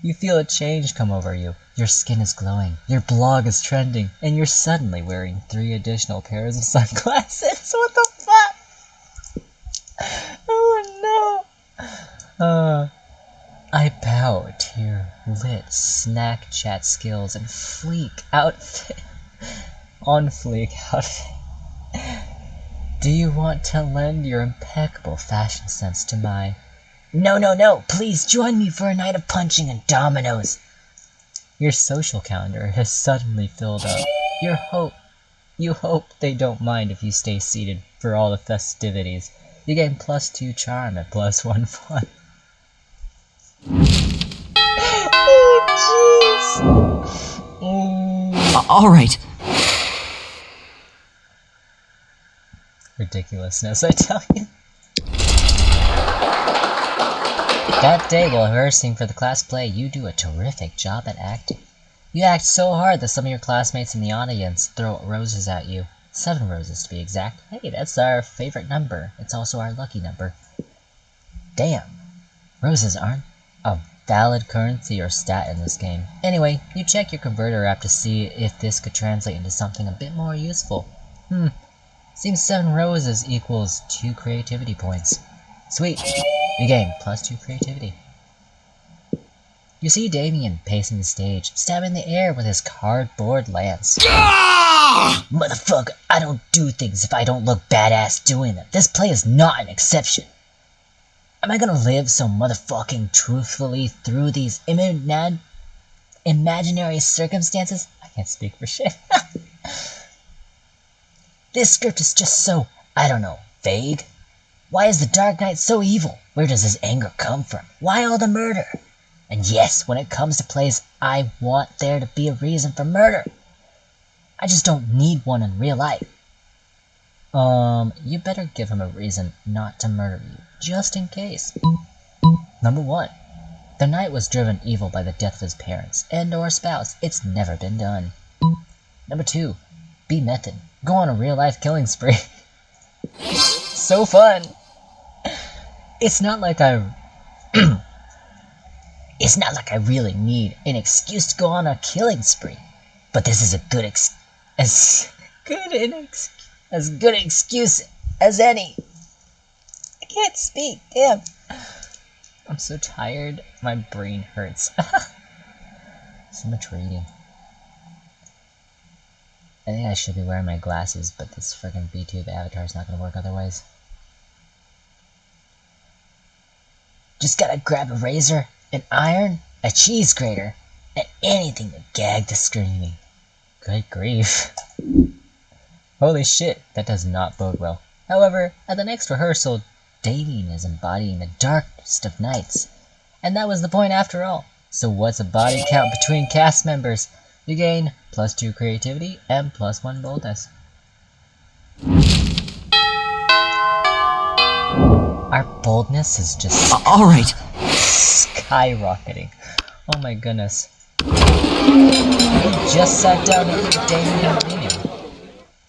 You feel a change come over you. Your skin is glowing, your blog is trending, and you're suddenly wearing 3 additional pairs of sunglasses. What the fuck? Oh no! I bow to your lit snack chat skills and fleek outfit. On fleek outfit. Do you want to lend your impeccable fashion sense to my... No, no, no! Please join me for a night of punching and dominoes! Your social calendar has suddenly filled up. You hope they don't mind if you stay seated for all the festivities. You gain +2 charm and +1 fun. Oh jeez! All right. Ridiculousness, I tell you. That day, while rehearsing for the class play, you do a terrific job at acting. You act so hard that some of your classmates in the audience throw roses at you. 7 roses to be exact. Hey, that's our favorite number. It's also our lucky number. Damn. Roses aren't a valid currency or stat in this game. Anyway, you check your converter app to see if this could translate into something a bit more useful. Seems 7 roses equals 2 creativity points. Sweet. You gain +2 creativity. You see Damien pacing the stage, stabbing the air with his cardboard lance. Motherfucker, I don't do things if I don't look badass doing them. This play is not an exception. Am I gonna live so motherfucking truthfully through these imaginary circumstances? I can't speak for shit. This script is just so, I don't know, vague. Why is the Dark Knight so evil? Where does his anger come from? Why all the murder? And yes, when it comes to plays, I want there to be a reason for murder. I just don't need one in real life. You better give him a reason not to murder you, just in case. Number 1. The knight was driven evil by the death of his parents and or spouse. It's never been done. Number 2. Be method. Go on a real-life killing spree. So fun! It's not like I... It's not like I really need an excuse to go on a killing spree. But this is a good as good an excuse as any. I can't speak, damn. I'm so tired, my brain hurts. So much reading. I think I should be wearing my glasses, but this friggin' VTube avatar is not gonna work otherwise. Just gotta grab a razor, an iron, a cheese grater, and anything to gag the screaming. Good grief. Holy shit, that does not bode well. However, at the next rehearsal, Damien is embodying the darkest of nights. And that was the point after all. So what's a body count between cast members? You gain +2 creativity and +1 boldness. Our boldness is just Alright. skyrocketing. Oh my goodness. He just sat down with Damien and Liam.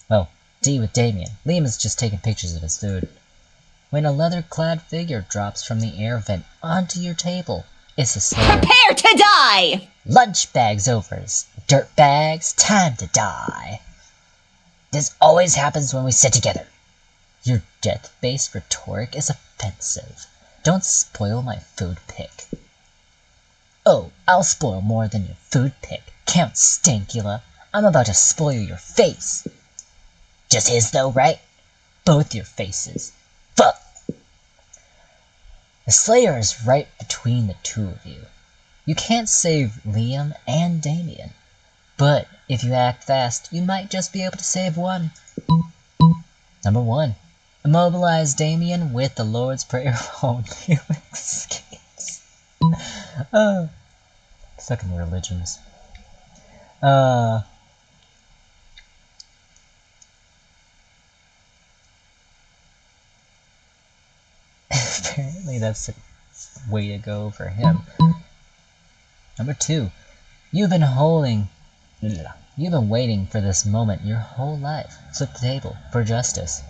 Well, D with Damien. Liam is just taking pictures of his food. When a leather-clad figure drops from the air vent onto your table, it's a Slayer. Prepare to die! Lunch bags overs. Dirt bags, time to die. This always happens when we sit together. Your death-based rhetoric is offensive. Don't spoil my food pick. Oh, I'll spoil more than your food pick, Count Stankula. I'm about to spoil your face. Just his though, right? Both your faces. Fuck! The Slayer is right between the two of you. You can't save Liam and Damien. But if you act fast, you might just be able to save one. Number 1. Immobilize Damien with the Lord's Prayer of all Felix Gates. Oh. Fucking religions. Apparently that's the way to go for him. Number 2. You've been waiting for this moment your whole life. Flip the table for justice.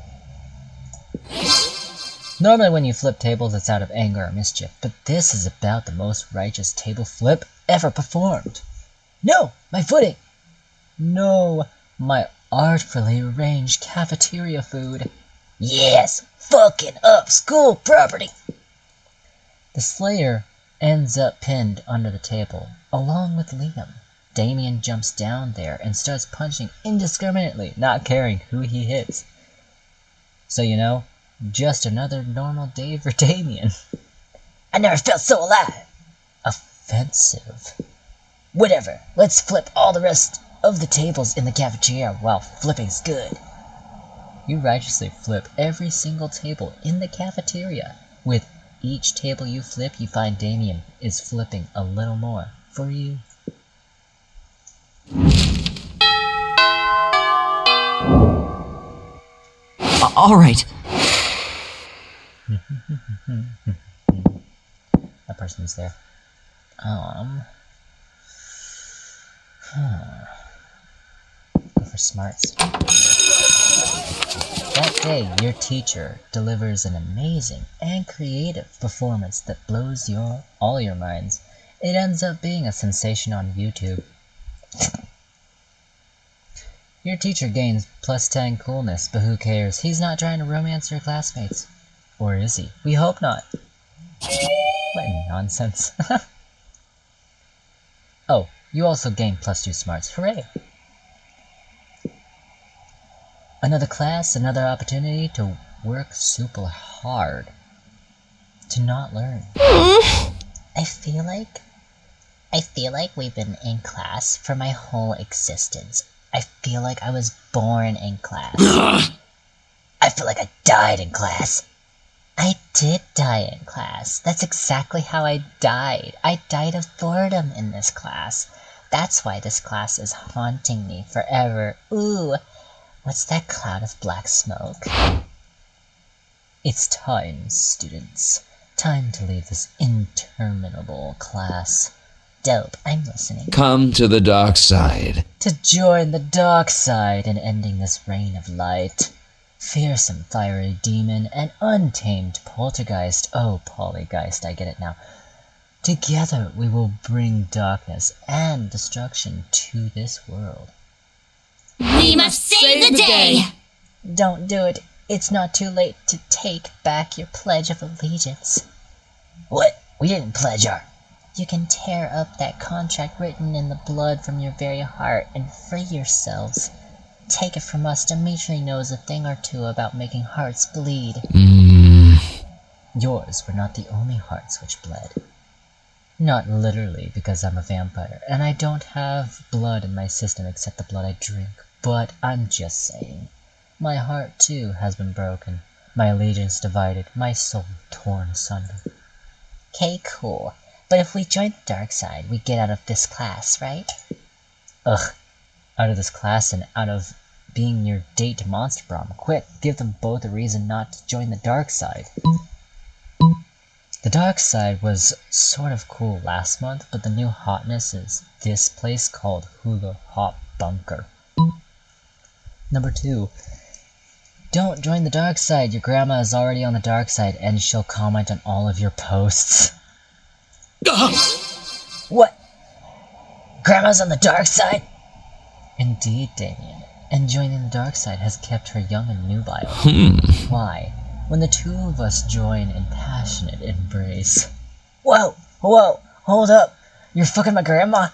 Normally when you flip tables it's out of anger or mischief, but this is about the most righteous table flip ever performed. No, my footing. No, my artfully arranged cafeteria food. Yes, fucking up school property. The Slayer ends up pinned under the table, along with Liam. Damien jumps down there and starts punching indiscriminately, not caring who he hits. So you know, just another normal day for Damien. I never felt so alive. Offensive. Whatever, let's flip all the rest of the tables in the cafeteria while flipping's good. You righteously flip every single table in the cafeteria. With each table you flip, you find Damien is flipping a little more for you. Alright. That person's there. Go for smarts. That day, your teacher delivers an amazing and creative performance that blows all your minds. It ends up being a sensation on YouTube. Your teacher gains +10 coolness, but who cares? He's not trying to romance your classmates. Or is he? We hope not. What nonsense. Oh, you also gain +2 smarts. Hooray! Another class, another opportunity to work super hard. To not learn. I feel like we've been in class for my whole existence. I feel like I was born in class. I feel like I died in class. I did die in class. That's exactly how I died. I died of boredom in this class. That's why this class is haunting me forever. Ooh, What's that cloud of black smoke? It's time, students. Time to leave this interminable class. Dope, I'm listening. Come to the dark side. To join the dark side in ending this reign of light. Fearsome fiery demon and untamed poltergeist. Oh, polygeist, I get it now. Together we will bring darkness and destruction to this world. We must save the day! Don't do it. It's not too late to take back your pledge of allegiance. What? We didn't pledge our... You can tear up that contract written in the blood from your very heart and free yourselves. Take it from us, Dimitri knows a thing or two about making hearts bleed. Yours were not the only hearts which bled. Not literally, because I'm a vampire, and I don't have blood in my system except the blood I drink, but I'm just saying. My heart, too, has been broken, my allegiance divided, my soul torn asunder. Okay, cool. But if we join the dark side, we get out of this class, right? Ugh. Out of this class and out of being your date to Monster Prom. Quick, give them both a reason not to join the dark side. The dark side was sort of cool last month, but the new hotness is this place called Hula Hop Bunker. Number 2. Don't join the dark side. Your grandma is already on the dark side and she'll comment on all of your posts. What? Grandma's on the dark side? Indeed, Damien. And joining the dark side has kept her young and nubile. Why? When the two of us join in passionate embrace. Whoa! Whoa! Hold up! You're fucking my grandma?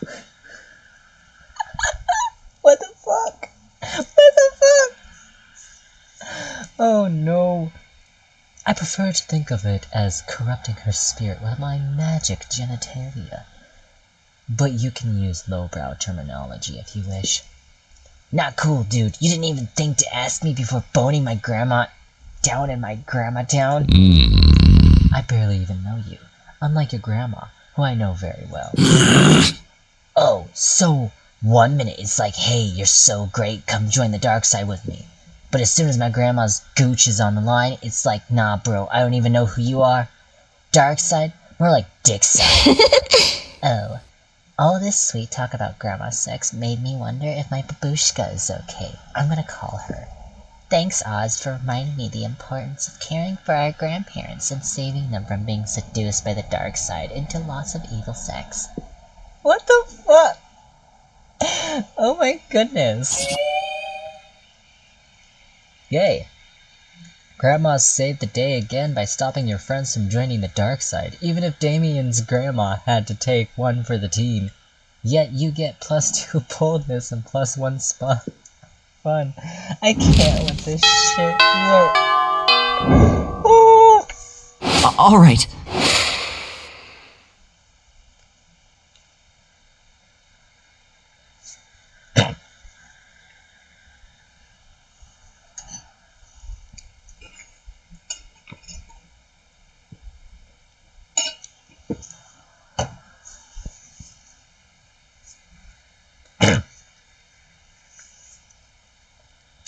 What the fuck? What the fuck? Oh no. I prefer to think of it as corrupting her spirit with my magic genitalia. But you can use lowbrow terminology if you wish. Not cool, dude. You didn't even think to ask me before boning my grandma down in my grandma town? I barely even know you, unlike your grandma, who I know very well. Oh, so 1 minute it's like, hey, you're so great, come join the dark side with me. But as soon as my grandma's gooch is on the line, it's like, nah, bro, I don't even know who you are. Dark side? More like dick side. Oh, all this sweet talk about grandma's sex made me wonder if my babushka is okay. I'm gonna call her. Thanks, Oz, for reminding me the importance of caring for our grandparents and saving them from being seduced by the dark side into lots of evil sex. What the fuck? Oh my goodness. Yay. Grandma saved the day again by stopping your friends from joining the dark side, even if Damien's grandma had to take one for the team. Yet you get +2 boldness and +1 spot. Fun. I can't let this shit work. Oh. All right.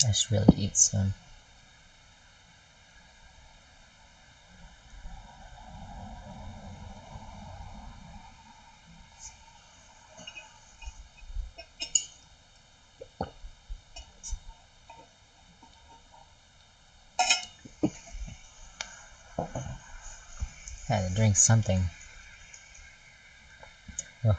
I should really eat soon. Had to drink something. Oh.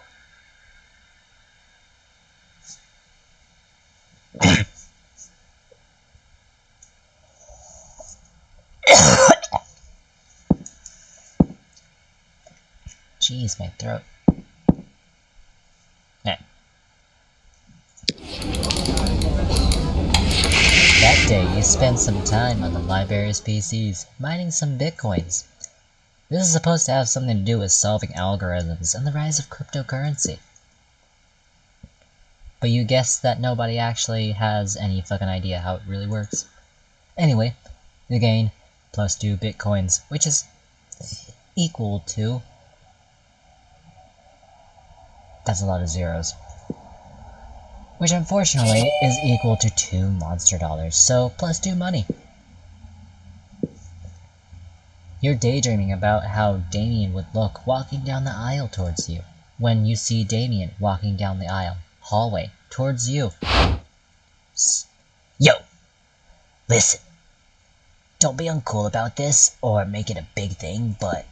Jeez, my throat. That day, you spent some time on the library's PCs, mining some bitcoins. This is supposed to have something to do with solving algorithms and the rise of cryptocurrency. But you guessed that nobody actually has any fucking idea how it really works. Anyway, you gain +2 bitcoins, which is equal to... That's a lot of zeros. which unfortunately is equal to 2 monster dollars, so plus 2 money. You're daydreaming about how Damien would look walking down the aisle towards you, when you see Damien walking down the aisle, hallway, towards you. Yo! Listen. Don't be uncool about this, or make it a big thing, but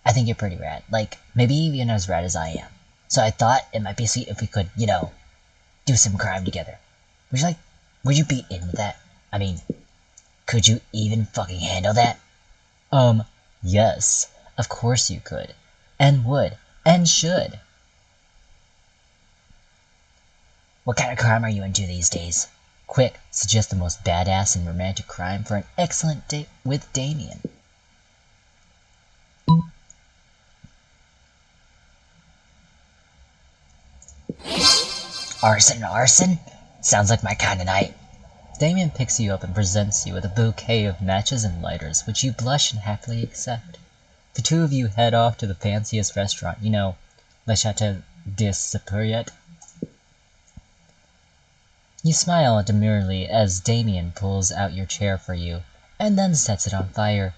I think you're pretty rad. Like, maybe even as rad as I am. So I thought it might be sweet if we could, do some crime together. Would you be into that? I mean, could you even fucking handle that? Yes. Of course you could. And would. And should. What kind of crime are you into these days? Quick, suggest the most badass and romantic crime for an excellent date with Damien. Arson? Sounds like my kind of night. Damien picks you up and presents you with a bouquet of matches and lighters, which you blush and happily accept. The two of you head off to the fanciest restaurant, Le Chateau de Superior. You smile demurely as Damien pulls out your chair for you, and then sets it on fire.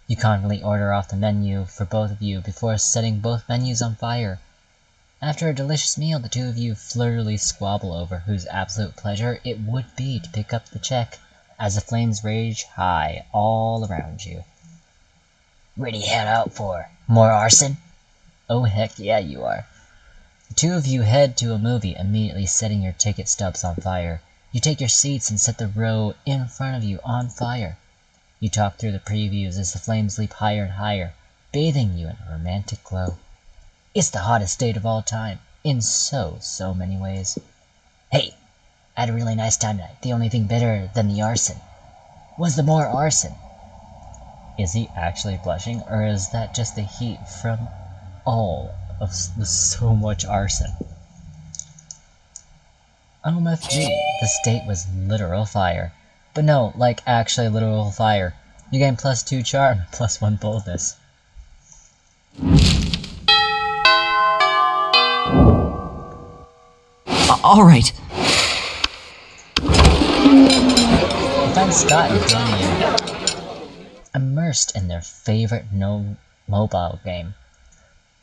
You confidently order off the menu for both of you before setting both menus on fire. After a delicious meal, the two of you flirtily squabble over whose absolute pleasure it would be to pick up the check, as the flames rage high all around you. Ready to head out for more arson? Oh heck yeah you are. The two of you head to a movie, immediately setting your ticket stubs on fire. You take your seats and set the row in front of you on fire. You talk through the previews as the flames leap higher and higher, bathing you in a romantic glow. It's the hottest date of all time, in so many ways. Hey, I had a really nice time tonight. The only thing better than the arson was the more arson. Is he actually blushing, or is that just the heat from all of the so much arson? OMFG, this date was literal fire. But no, like actually literal fire. You gain plus 2 charm, plus 1 boldness. Alright. You find Scott and Damien immersed in their favorite mobile game,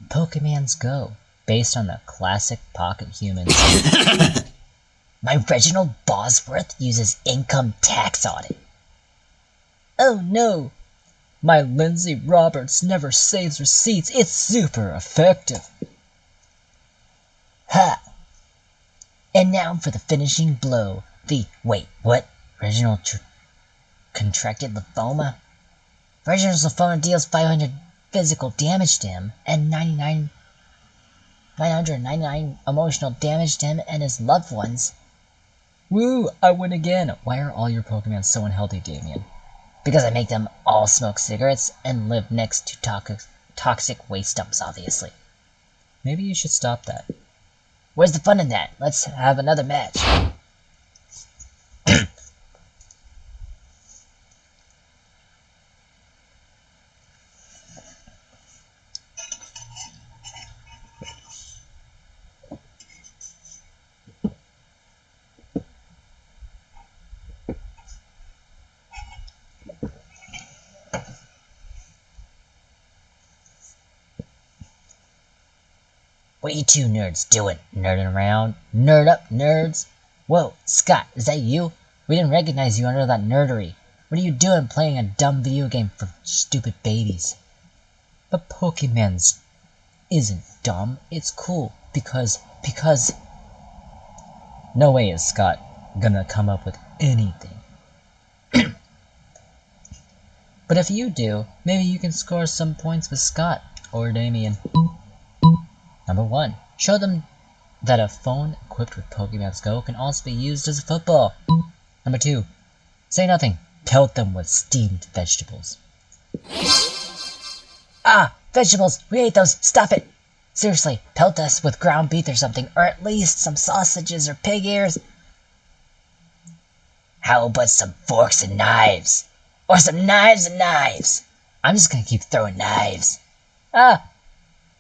Pokemon's Go, based on the classic Pocket Humans. My Reginald Bosworth uses income tax audit. Oh no! My Lindsay Roberts never saves receipts. It's super effective. Ha! And now for the finishing blow. Wait, what? Reginald contracted lymphoma? Reginald's lymphoma deals 500 physical damage to him, and 999 emotional damage to him and his loved ones. Woo! I win again! Why are all your Pokemon so unhealthy, Damien? Because I make them all smoke cigarettes and live next to toxic waste dumps, obviously. Maybe you should stop that. Where's the fun in that? Let's have another match. What are you two nerds doing? Nerding around? Nerd up, nerds! Whoa, Scott, is that you? We didn't recognize you under that nerdery. What are you doing playing a dumb video game for stupid babies? But Pokemon's isn't dumb. It's cool because... No way is Scott gonna come up with anything. But if you do, maybe you can score some points with Scott or Damien. Number 1. Show them that a phone equipped with Pokemon's Go can also be used as a football. Number 2. Say nothing. Pelt them with steamed vegetables. Ah! Vegetables! We ate those! Stop it! Seriously, pelt us with ground beef or something, or at least some sausages or pig ears. How about some forks and knives? Or some knives and knives? I'm just gonna keep throwing knives. Ah!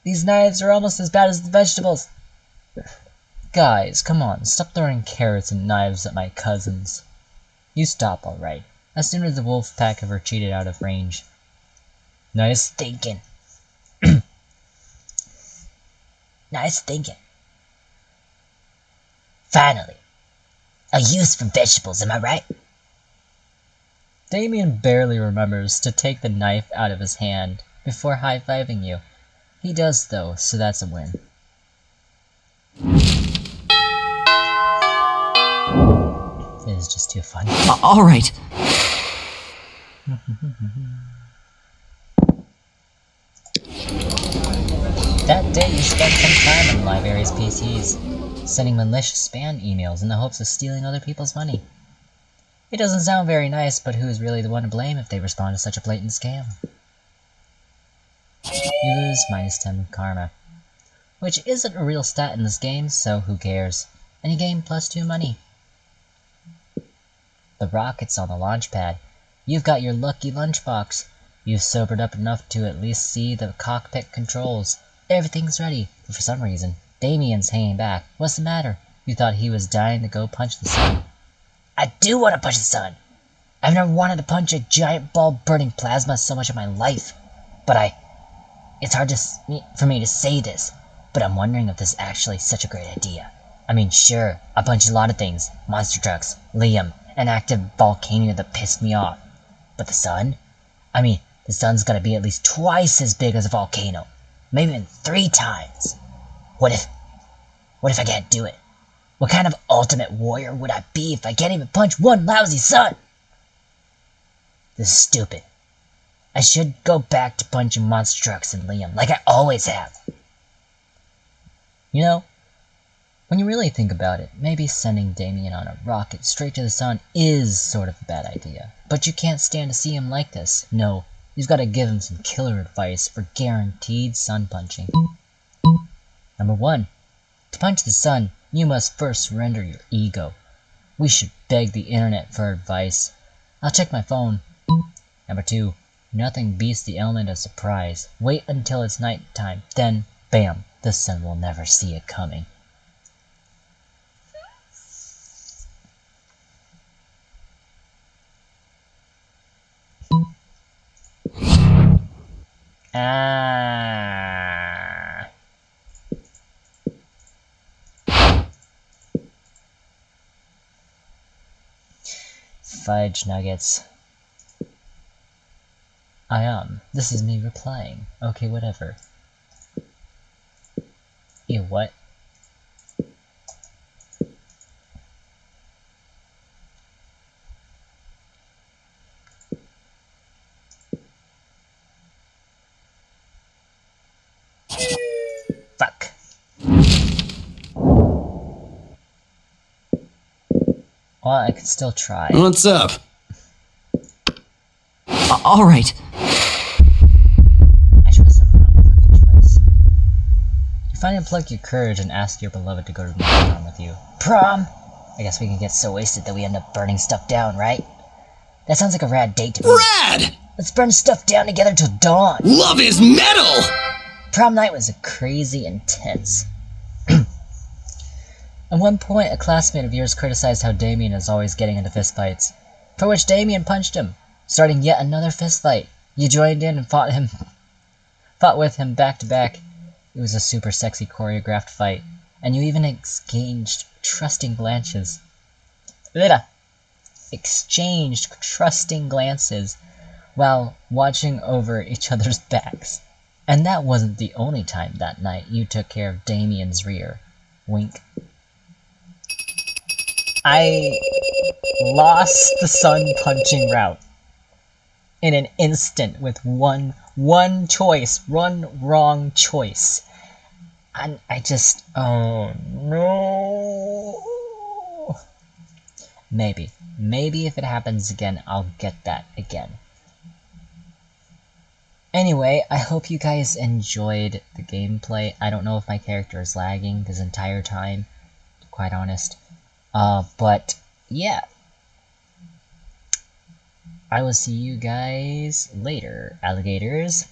These knives are almost as bad as the vegetables. Guys, come on, stop throwing carrots and knives at my cousins. You stop, alright, as soon as the wolf pack have retreated out of range. Nice thinking. Nice thinking. Finally. A use for vegetables, am I right? Damien barely remembers to take the knife out of his hand before high-fiving you. He does, though, so that's a win. It is just too funny. Alright. That day you spent some time on the library's PCs, sending malicious spam emails in the hopes of stealing other people's money. It doesn't sound very nice, but who is really the one to blame if they respond to such a blatant scam? You lose -10 karma, which isn't a real stat in this game, so who cares? And you gain +2 money. The rocket's on the launch pad. You've got your lucky lunchbox. You've sobered up enough to at least see the cockpit controls. Everything's ready, but for some reason, Damien's hanging back. What's the matter? You thought he was dying to go punch the sun. I do want to punch the sun. I've never wanted to punch a giant ball burning plasma so much in my life. But it's hard for me to say this, but I'm wondering if this is actually such a great idea. I mean, sure, I punched a lot of things. Monster trucks, Liam, an active volcano that pissed me off. But the sun? I mean, the sun's gotta be at least twice as big as a volcano. Maybe even 3 times. What if I can't do it? What kind of ultimate warrior would I be if I can't even punch one lousy sun? This is stupid. I should go back to punching monster trucks and Liam like I always have. You know, when you really think about it, maybe sending Damien on a rocket straight to the sun is sort of a bad idea. But you can't stand to see him like this. No, you've got to give him some killer advice for guaranteed sun punching. Number 1. To punch the sun, you must first surrender your ego. We should beg the internet for advice. I'll check my phone. Number 2. Nothing beats the element of surprise. Wait until it's night time, then, bam, the sun will never see it coming. Ah. Fudge nuggets. This is me replying. Okay, whatever. Ew, what? Fuck. Well, I could still try. What's up? Alright. I chose the wrong fucking choice. You finally pluck your courage and ask your beloved to go to the prom with you. Prom? I guess we can get so wasted that we end up burning stuff down, right? That sounds like a rad date to me. Rad! Let's burn stuff down together till dawn. Love is metal! Prom night was crazy intense. At one point, a classmate of yours criticized how Damien is always getting into fistfights, for which Damien punched him, starting yet another fistfight. You joined in and fought with him back to back. It was a super sexy choreographed fight, and you even exchanged trusting glances. Exchanged trusting glances while watching over each other's backs. And that wasn't the only time that night you took care of Damien's rear. Wink. I lost the sun punching route in an instant with one choice, one wrong choice. And I just, oh no. Maybe if it happens again, I'll get that again. Anyway, I hope you guys enjoyed the gameplay. I don't know if my character is lagging this entire time, to be quite honest. But yeah. I will see you guys later, alligators.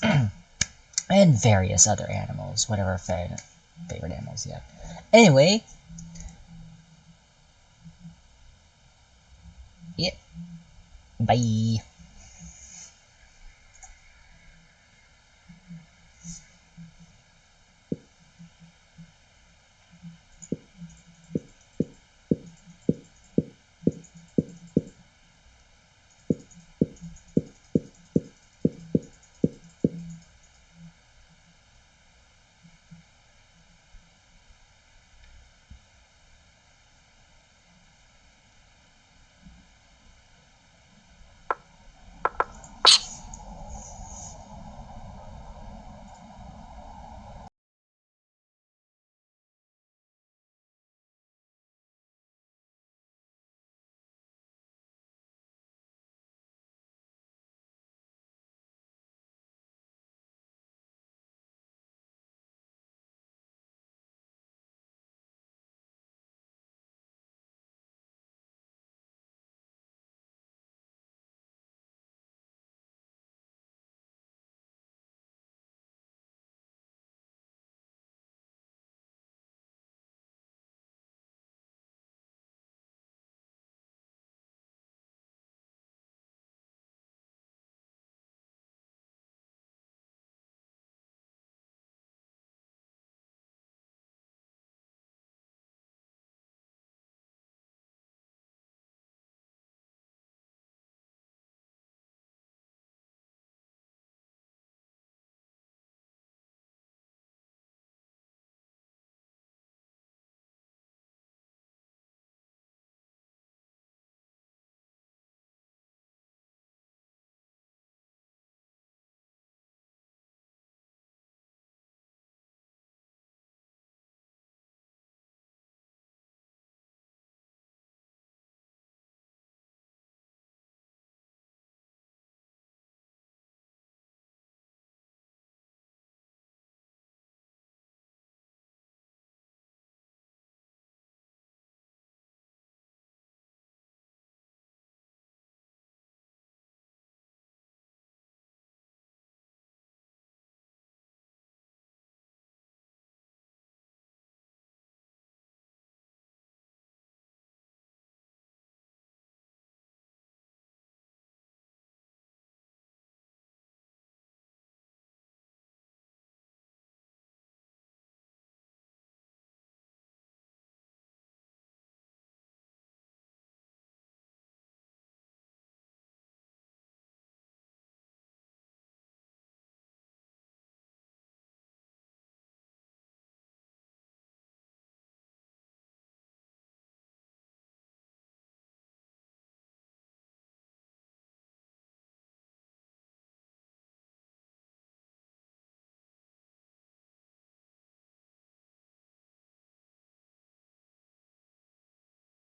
And various other animals, whatever favorite animals, yeah. Anyway. Yeah. Bye.